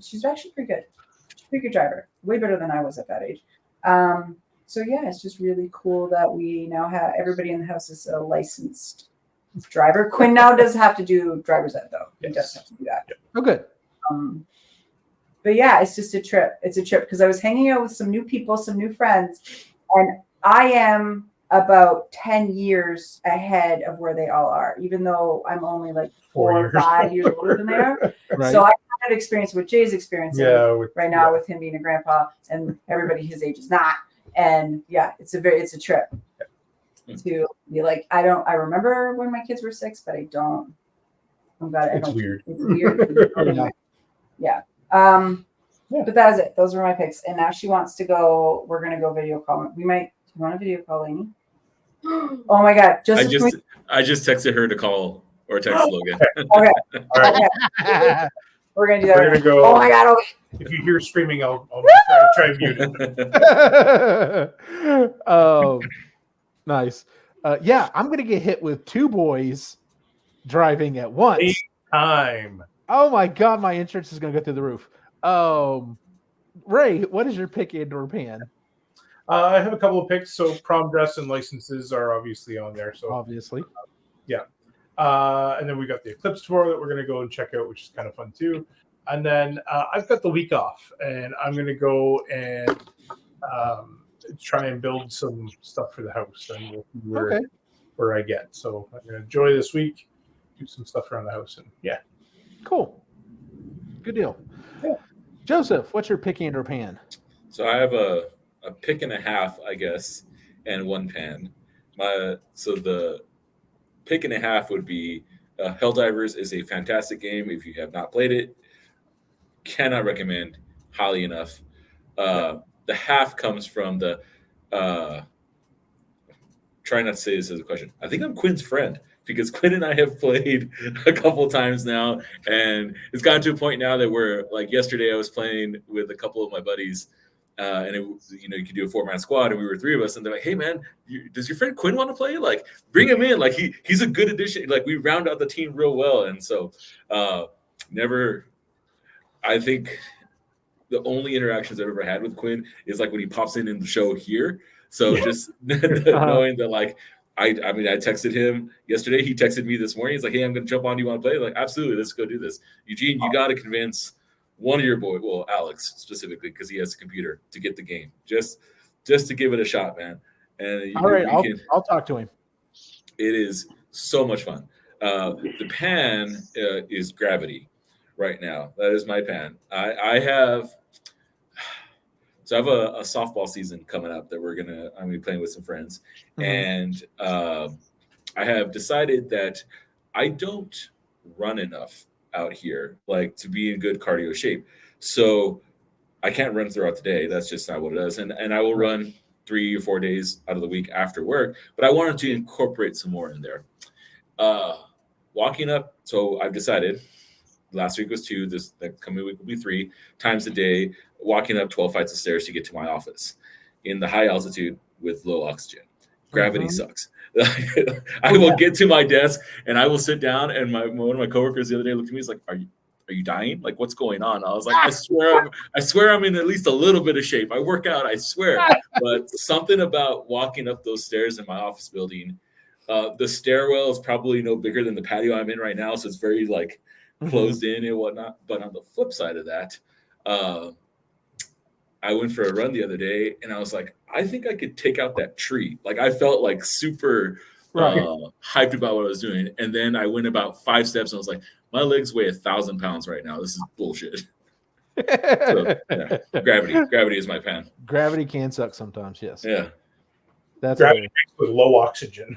Speaker 4: she's actually pretty good. She's a pretty good driver, way better than I was at that age. So yeah, it's just really cool that we now have everybody in the house is a licensed driver. Quinn now does have to do driver's ed though. He does have to do that.
Speaker 2: Oh, good.
Speaker 4: But yeah, it's just a trip. It's a trip because I was hanging out with some new people, some new friends, and I am about 10 years ahead of where they all are, even though I'm only like 4 or 5 years older than they are.
Speaker 2: Right.
Speaker 4: So I kind of experience what Jay's experiencing right now
Speaker 3: yeah.
Speaker 4: with him being a grandpa, and everybody his age is not. And yeah, it's a trip to be like, I remember when my kids were 6, but I don't. I'm glad I
Speaker 3: It's
Speaker 4: don't.
Speaker 3: weird.
Speaker 4: It's weird. Yeah. But that was it. Those were my picks. And now she wants to go. We're gonna go video call. We might. Do you want a video call, Lainey? Oh my God!
Speaker 5: I just texted her to call or text Logan.
Speaker 4: Okay.
Speaker 3: All right.
Speaker 4: Okay. We're gonna do that.
Speaker 3: We're gonna go.
Speaker 4: Oh my God! Okay.
Speaker 3: If you hear screaming, I'll try and mute it.
Speaker 2: Nice. Yeah, I'm gonna get hit with 2 boys driving at once.
Speaker 3: Time.
Speaker 2: Oh my God, my insurance is gonna go through the roof. Ray, what is your pick indoor pan?
Speaker 3: I have a couple of picks. So prom dress and licenses are obviously on there. So
Speaker 2: Obviously.
Speaker 3: and then we got the eclipse tomorrow that we're going to go and check out, which is kind of fun too. And then I've got the week off, and I'm going to go and try and build some stuff for the house, and we'll see where I get. So I'm going to enjoy this week, do some stuff around the house, and yeah.
Speaker 2: Cool. Good deal.
Speaker 3: Yeah.
Speaker 2: Joseph, what's your pick indoor pan?
Speaker 5: So I have a pick and a half, I guess, and 1 pan. So the pick and a half would be Helldivers is a fantastic game. If you have not played it, cannot recommend highly enough. The half comes from the try not to say this as a question. I think I'm Quinn's friend because Quinn and I have played a couple times now, and it's gotten to a point now that we're like yesterday I was playing with a couple of my buddies. And you could do a 4-man squad, and we were 3 of us, and they're like, "Hey, man, does your friend Quinn want to play? Like, bring him in. Like, he's a good addition. Like, we round out the team real well." And so, I think the only interactions I've ever had with Quinn is like when he pops in the show here. So just knowing that, like, I texted him yesterday. He texted me this morning. He's like, "Hey, I'm going to jump on. Do you want to play?" Like, absolutely, let's go do this. Eugene, you got to convince one of your boys, well, Alex specifically, because he has a computer, to get the game, just to give it a shot, man. And
Speaker 2: all right, I'll talk to him.
Speaker 5: It is so much fun. The pan is Gravity right now. That is my pan. I have a softball season coming up that I'm gonna be playing with some friends, and I have decided that I don't run enough out here, like, to be in good cardio shape. So I can't run throughout the day. That's just not what it is. And I will run 3 or 4 days out of the week after work, but I wanted to incorporate some more in there. Walking up. So I've decided last week was 2, this coming week will be 3 times a day, walking up 12 flights of stairs to get to my office in the high altitude with low oxygen. Gravity sucks. I will get to my desk and I will sit down, and one of my coworkers the other day looked at me. He's like, "Are you dying? Like, what's going on?" I was like, I swear I'm in at least a little bit of shape. I work out, I swear. But something about walking up those stairs in my office building The stairwell is probably no bigger than the patio I'm in right now, so it's very like closed in and whatnot. But on the flip side of that, I went for a run the other day, and I was like, I think I could take out that tree. Like I felt like super hyped about what I was doing, and then I went about 5 steps, and I was like, my legs weigh 1,000 pounds right now. This is bullshit. So, yeah, gravity is my pan.
Speaker 2: Gravity can suck sometimes. Yes.
Speaker 3: Yeah.
Speaker 2: That's
Speaker 3: gravity with low oxygen.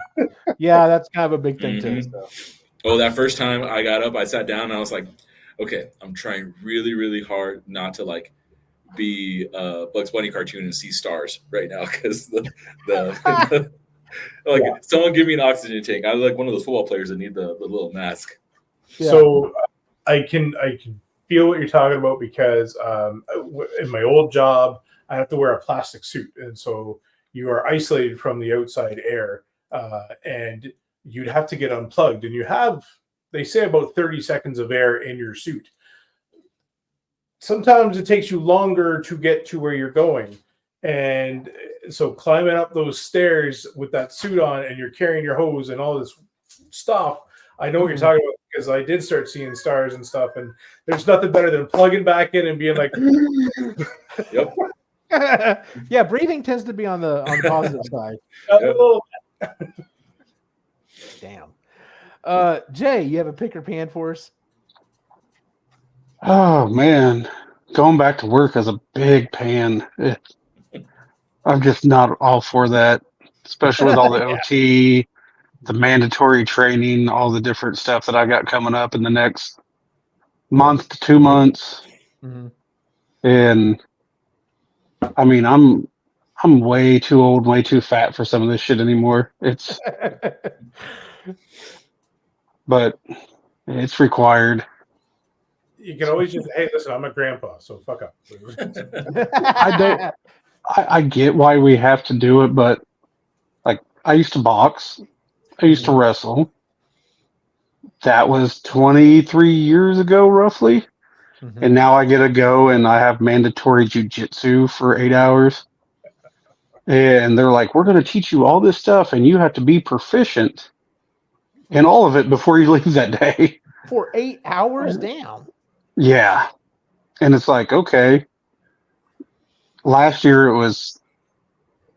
Speaker 2: Yeah, that's kind of a big thing too. So.
Speaker 5: Oh, that first time I got up, I sat down, and I was like, okay, I'm trying really, really hard not to like be Bugs Bunny cartoon and see stars right now, because someone give me an oxygen tank. I look like one of those football players that need the little mask.
Speaker 2: Yeah.
Speaker 3: So I can feel what you're talking about, because in my old job I have to wear a plastic suit, and so you are isolated from the outside air, and you'd have to get unplugged, and you have, they say, about 30 seconds of air in your suit. Sometimes it takes you longer to get to where you're going. And so climbing up those stairs with that suit on, and you're carrying your hose and all this stuff, I know what you're talking about, because I did start seeing stars and stuff. And there's nothing better than plugging back in and being like,
Speaker 5: yep.
Speaker 2: Yeah, breathing tends to be on the positive side. Damn. Jay, you have a pick or pan for us?
Speaker 6: Oh man, going back to work is a big pan. I'm just not all for that, especially with all the OT, the mandatory training, all the different stuff that I got coming up in the next month to 2 months.
Speaker 2: Mm-hmm.
Speaker 6: And I mean, I'm way too old, way too fat for some of this shit anymore. But it's required.
Speaker 3: you can always just, hey, listen, I'm a grandpa, so fuck up.
Speaker 6: I get why we have to do it, but like I used to box, I used to wrestle. That was 23 years ago, roughly.
Speaker 2: Mm-hmm.
Speaker 6: And now I get to go and I have mandatory jujitsu for 8 hours. And they're like, we're going to teach you all this stuff, and you have to be proficient in all of it before you leave that day.
Speaker 2: For 8 hours down.
Speaker 6: Yeah. And it's like, okay. Last year it was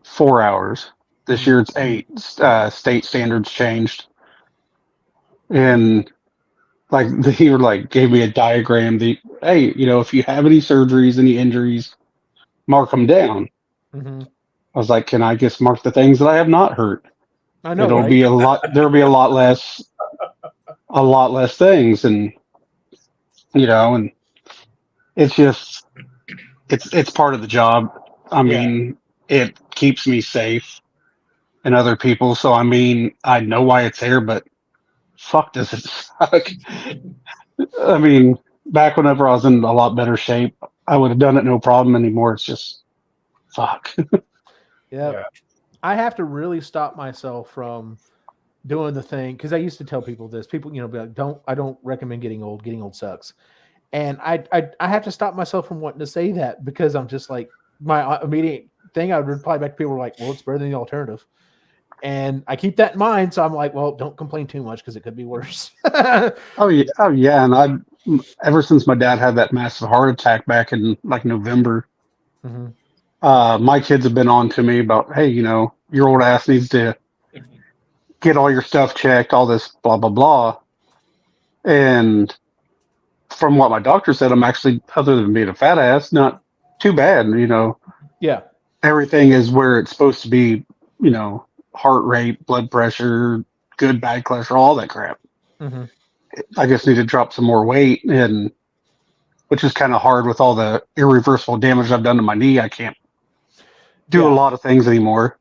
Speaker 6: 4 hours. This year it's 8. State standards changed. And like he gave me a diagram. Hey, if you have any surgeries, any injuries, mark them down.
Speaker 2: Mm-hmm.
Speaker 6: I was like, can I just mark the things that I have not hurt?
Speaker 2: I know.
Speaker 6: It'll be a lot. There'll be a lot less things, and and it's just it's part of the job. I mean, it keeps me safe and other people. So I mean, I know why it's there, but fuck, does it suck? I mean, back whenever I was in a lot better shape, I would have done it no problem. Anymore, it's just fuck.
Speaker 2: Yeah. I have to really stop myself from doing the thing, because I used to tell people this. People, be like, I don't recommend getting old. Getting old sucks. And I have to stop myself from wanting to say that, because I'm just like, my immediate thing I would reply back to people were like, well, it's better than the alternative. And I keep that in mind. So I'm like, well, don't complain too much, because it could be worse.
Speaker 6: Oh yeah. And ever since my dad had that massive heart attack back in like November,
Speaker 2: mm-hmm.
Speaker 6: My kids have been on to me about, hey, your old ass needs to get all your stuff checked, all this blah, blah, blah. And from what my doctor said, I'm actually, other than being a fat ass, not too bad,
Speaker 2: Yeah.
Speaker 6: Everything is where it's supposed to be, heart rate, blood pressure, good, bad cholesterol, all that crap.
Speaker 2: Mm-hmm.
Speaker 6: I just need to drop some more weight, and which is kind of hard with all the irreversible damage I've done to my knee. I can't do a lot of things anymore.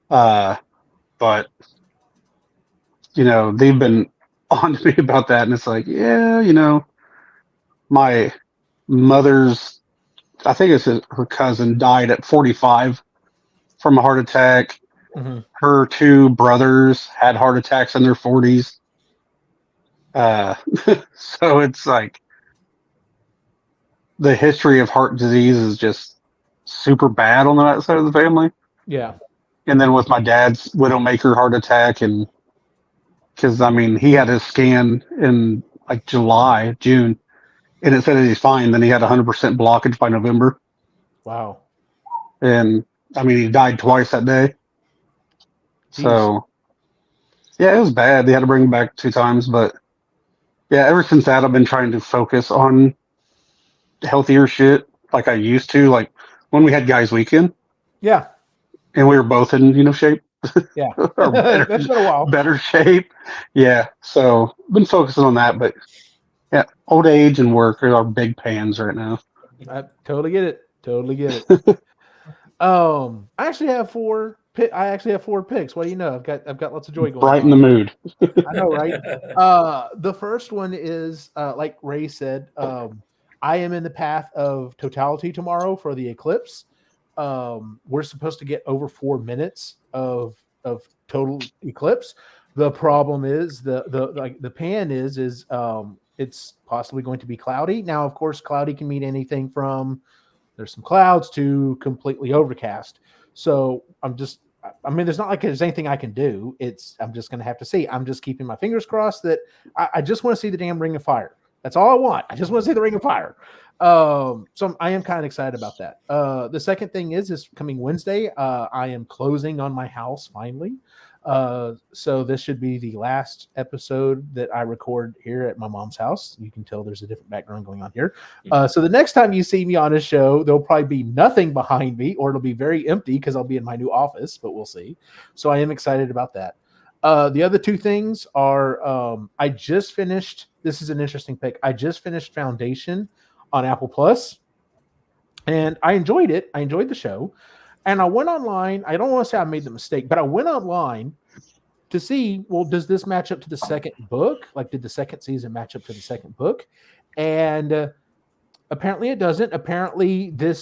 Speaker 3: Yeah.
Speaker 6: But they've been on to me about that, and it's like, my mother's, I think it's her cousin, died at 45 from a heart attack.
Speaker 2: Mm-hmm.
Speaker 6: Her 2 brothers had heart attacks in their 40s. So it's like the history of heart disease is just super bad on that side of the family.
Speaker 2: Yeah.
Speaker 6: And then with my dad's widowmaker heart attack, and because I mean he had his scan in like June, and it said that he's fine. Then he had 100% blockage by November,
Speaker 2: Wow.
Speaker 6: and I mean he died twice that day.
Speaker 2: Jeez.
Speaker 6: So yeah, it was bad. They had to bring him back 2 times, but yeah, ever since that I've been trying to focus on healthier shit like I used to. Like when we had guys weekend,
Speaker 2: Yeah.
Speaker 6: and we were both in shape.
Speaker 2: Yeah.
Speaker 6: Or
Speaker 2: That's been a while.
Speaker 6: better shape. Yeah. So been focusing on that, but yeah, old age and work are our big pans right now.
Speaker 2: I totally get it. Totally get it. I actually have 4 picks. What do you know? I've got lots of joy going
Speaker 6: Brighten
Speaker 2: on.
Speaker 6: the mood.
Speaker 2: I know, right? The first one is like Ray said, I am in the path of totality tomorrow for the eclipse. We're supposed to get over 4 minutes of total eclipse. The problem is the pan is it's possibly going to be cloudy. Now, of course, cloudy can mean anything from there's some clouds to completely overcast. So there's not like there's anything I can do. I'm just going to have to see. I'm just keeping my fingers crossed that I just want to see the damn ring of fire. That's all I want. I just want to see the ring of fire. So I am kind of excited about that. The second thing is coming Wednesday. I am closing on my house finally. So this should be the last episode that I record here at my mom's house. You can tell there's a different background going on here. So the next time you see me on a show, there'll probably be nothing behind me, or it'll be very empty because I'll be in my new office, but we'll see. So I am excited about that. The other 2 things are I just finished. This is an interesting pick. I just finished Foundation on Apple Plus, and I enjoyed it. I enjoyed the show. And I went online. I don't want to say I made the mistake, but I went online to see, well, does this match up to the second book? Like, did the second season match up to the second book? And apparently it doesn't. Apparently the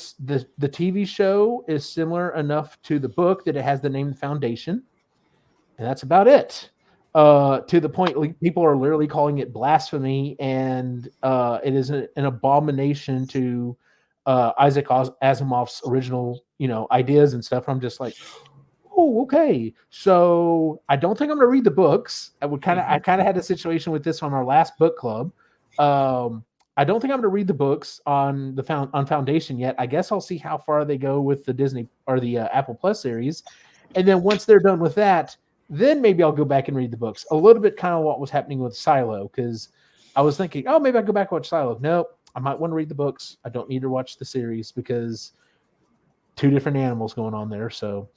Speaker 2: TV show is similar enough to the book that it has the name Foundation. And that's about it. To the point people are literally calling it blasphemy, and it is an abomination to Isaac Asimov's original, ideas and stuff. I'm just like, oh, okay. So I don't think I'm going to read the books. I kind of had a situation with this on our last book club. I don't think I'm going to read the books on Foundation yet. I guess I'll see how far they go with the Disney or the Apple Plus series, and then once they're done with that, then maybe I'll go back and read the books. A little bit kind of what was happening with Silo, because I was thinking, oh, maybe I'll go back and watch Silo. Nope. I might want to read the books. I don't need to watch the series because 2 different animals going on there. So,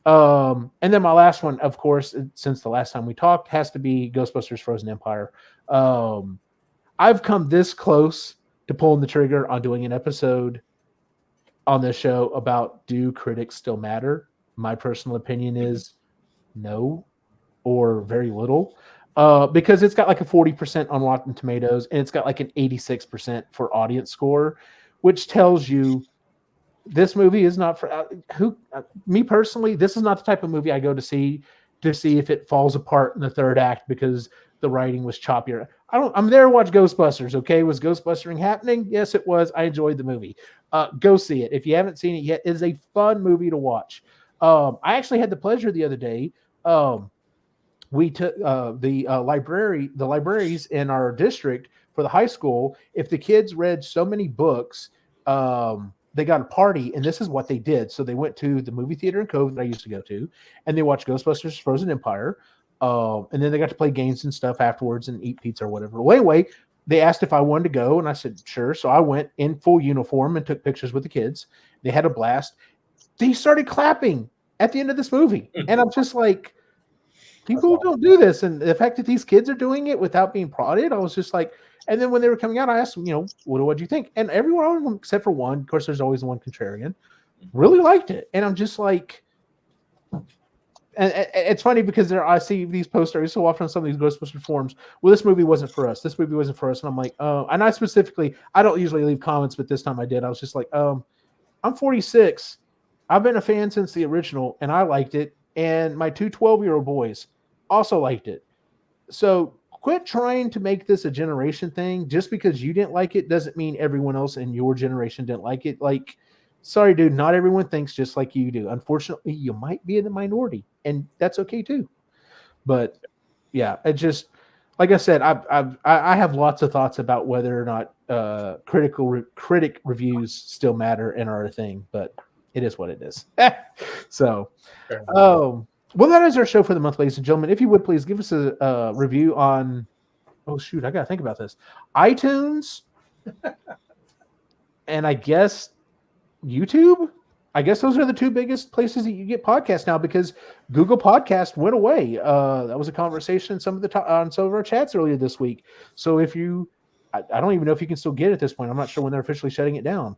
Speaker 2: and then my last one, of course, since the last time we talked, has to be Ghostbusters Frozen Empire. I've come this close to pulling the trigger on doing an episode on this show about, do critics still matter? My personal opinion is no, or very little. Because it's got like a 40% on Rotten Tomatoes, and it's got like an 86% for audience score, which tells you this movie is not for me personally. This is not the type of movie I go to see if it falls apart in the third act because the writing was choppier. I'm there to watch Ghostbusters. Okay. Was Ghostbustering happening? Yes, it was. I enjoyed the movie. Go see it. If you haven't seen it yet, it is a fun movie to watch. I actually had the pleasure the other day. We took the libraries in our district for the high school. If the kids read so many books, they got a party, and this is what they did. So they went to the movie theater in Cove that I used to go to, and they watched Ghostbusters Frozen Empire. And then they got to play games and stuff afterwards and eat pizza or whatever. Well, anyway, they asked if I wanted to go, and I said, sure. So I went in full uniform and took pictures with the kids. They had a blast. They started clapping at the end of this movie. And I'm just like, people don't do this. And the fact that these kids are doing it without being prodded, I was just like, and then when they were coming out, I asked them, what do you think? And everyone except for one, of course, there's always the one contrarian, really liked it. And I'm just like, and it's funny because I see these posters so often on some of these Ghostbusters forums. Well, this movie wasn't for us. This movie wasn't for us. And I'm like, and I don't usually leave comments, but this time I did. I was just like, I'm 46. I've been a fan since the original, and I liked it. And my 2 12-year-old boys also liked it. So quit trying to make this a generation thing. Just because you didn't like it doesn't mean everyone else in your generation didn't like it. Like, sorry, dude, not everyone thinks just like you do. Unfortunately, you might be in the minority, and that's okay too. But yeah, it just, like I said, I have lots of thoughts about whether or not critic reviews still matter and are a thing, but it is what it is. So, well, that is our show for the month, ladies and gentlemen. If you would please give us a review on, oh shoot, I gotta think about this, iTunes, and I guess YouTube. I guess those are the two biggest places that you get podcasts now, because Google Podcast went away. That was a conversation on some of our chats earlier this week. So if you, I don't even know if you can still get it at this point. I'm not sure when they're officially shutting it down.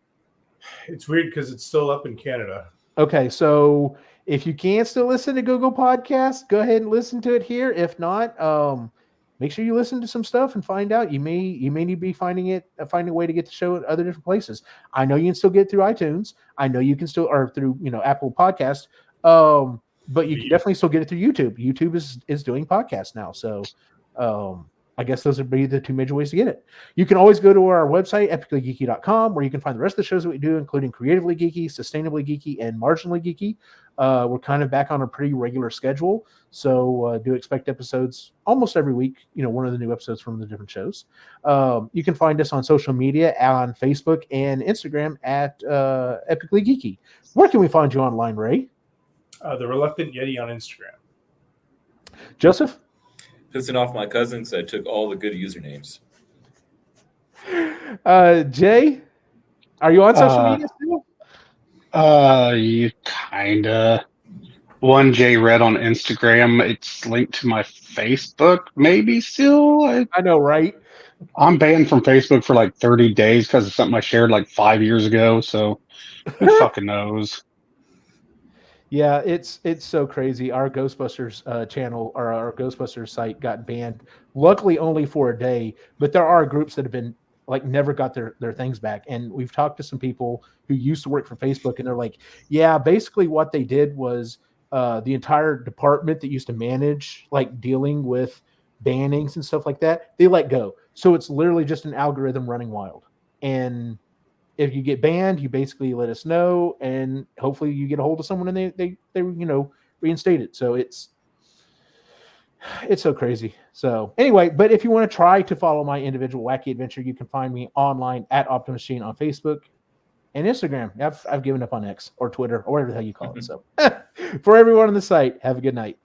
Speaker 3: It's weird because it's still up in Canada.
Speaker 2: Okay, so if you can still listen to Google Podcast, go ahead and listen to it here. If not, make sure you listen to some stuff and find out. You may need to be finding a way to get the show at other different places. I know you can still get it through iTunes. I know you can still, or through Apple Podcast. But you can definitely still get it through YouTube. YouTube is doing podcasts now, so I guess those would be the two major ways to get it. You can always go to our website, epicallygeeky.com, where you can find the rest of the shows that we do, including Creatively Geeky, Sustainably Geeky, and Marginally Geeky. We're kind of back on a pretty regular schedule, so do expect episodes almost every week, one of the new episodes from the different shows. You can find us on social media, on Facebook and Instagram at Epically Geeky. Where can we find you online, Ray?
Speaker 3: The Reluctant Yeti on Instagram.
Speaker 2: Joseph?
Speaker 5: Pissing off my cousins, I took all the good usernames.
Speaker 2: Jay, are you on social media still?
Speaker 6: You kinda. One J Red on Instagram. It's linked to my Facebook, maybe still.
Speaker 2: I know, right?
Speaker 6: I'm banned from Facebook for like 30 days because of something I shared like 5 years ago. So who fucking knows?
Speaker 2: Yeah, it's so crazy. Our Ghostbusters channel, or our Ghostbusters site, got banned. Luckily, only for a day. But there are groups that have been never got their things back. And we've talked to some people who used to work for Facebook, and they're like, yeah, basically what they did was the entire department that used to manage dealing with bannings and stuff like that, they let go. So it's literally just an algorithm running wild. And if you get banned, you basically let us know, and hopefully you get a hold of someone and they reinstate it. So it's so crazy. So anyway, but if you want to try to follow my individual wacky adventure, you can find me online at Optimus Gene on Facebook and Instagram. I've given up on X or Twitter or whatever the hell you call it. So for everyone on the site, have a good night.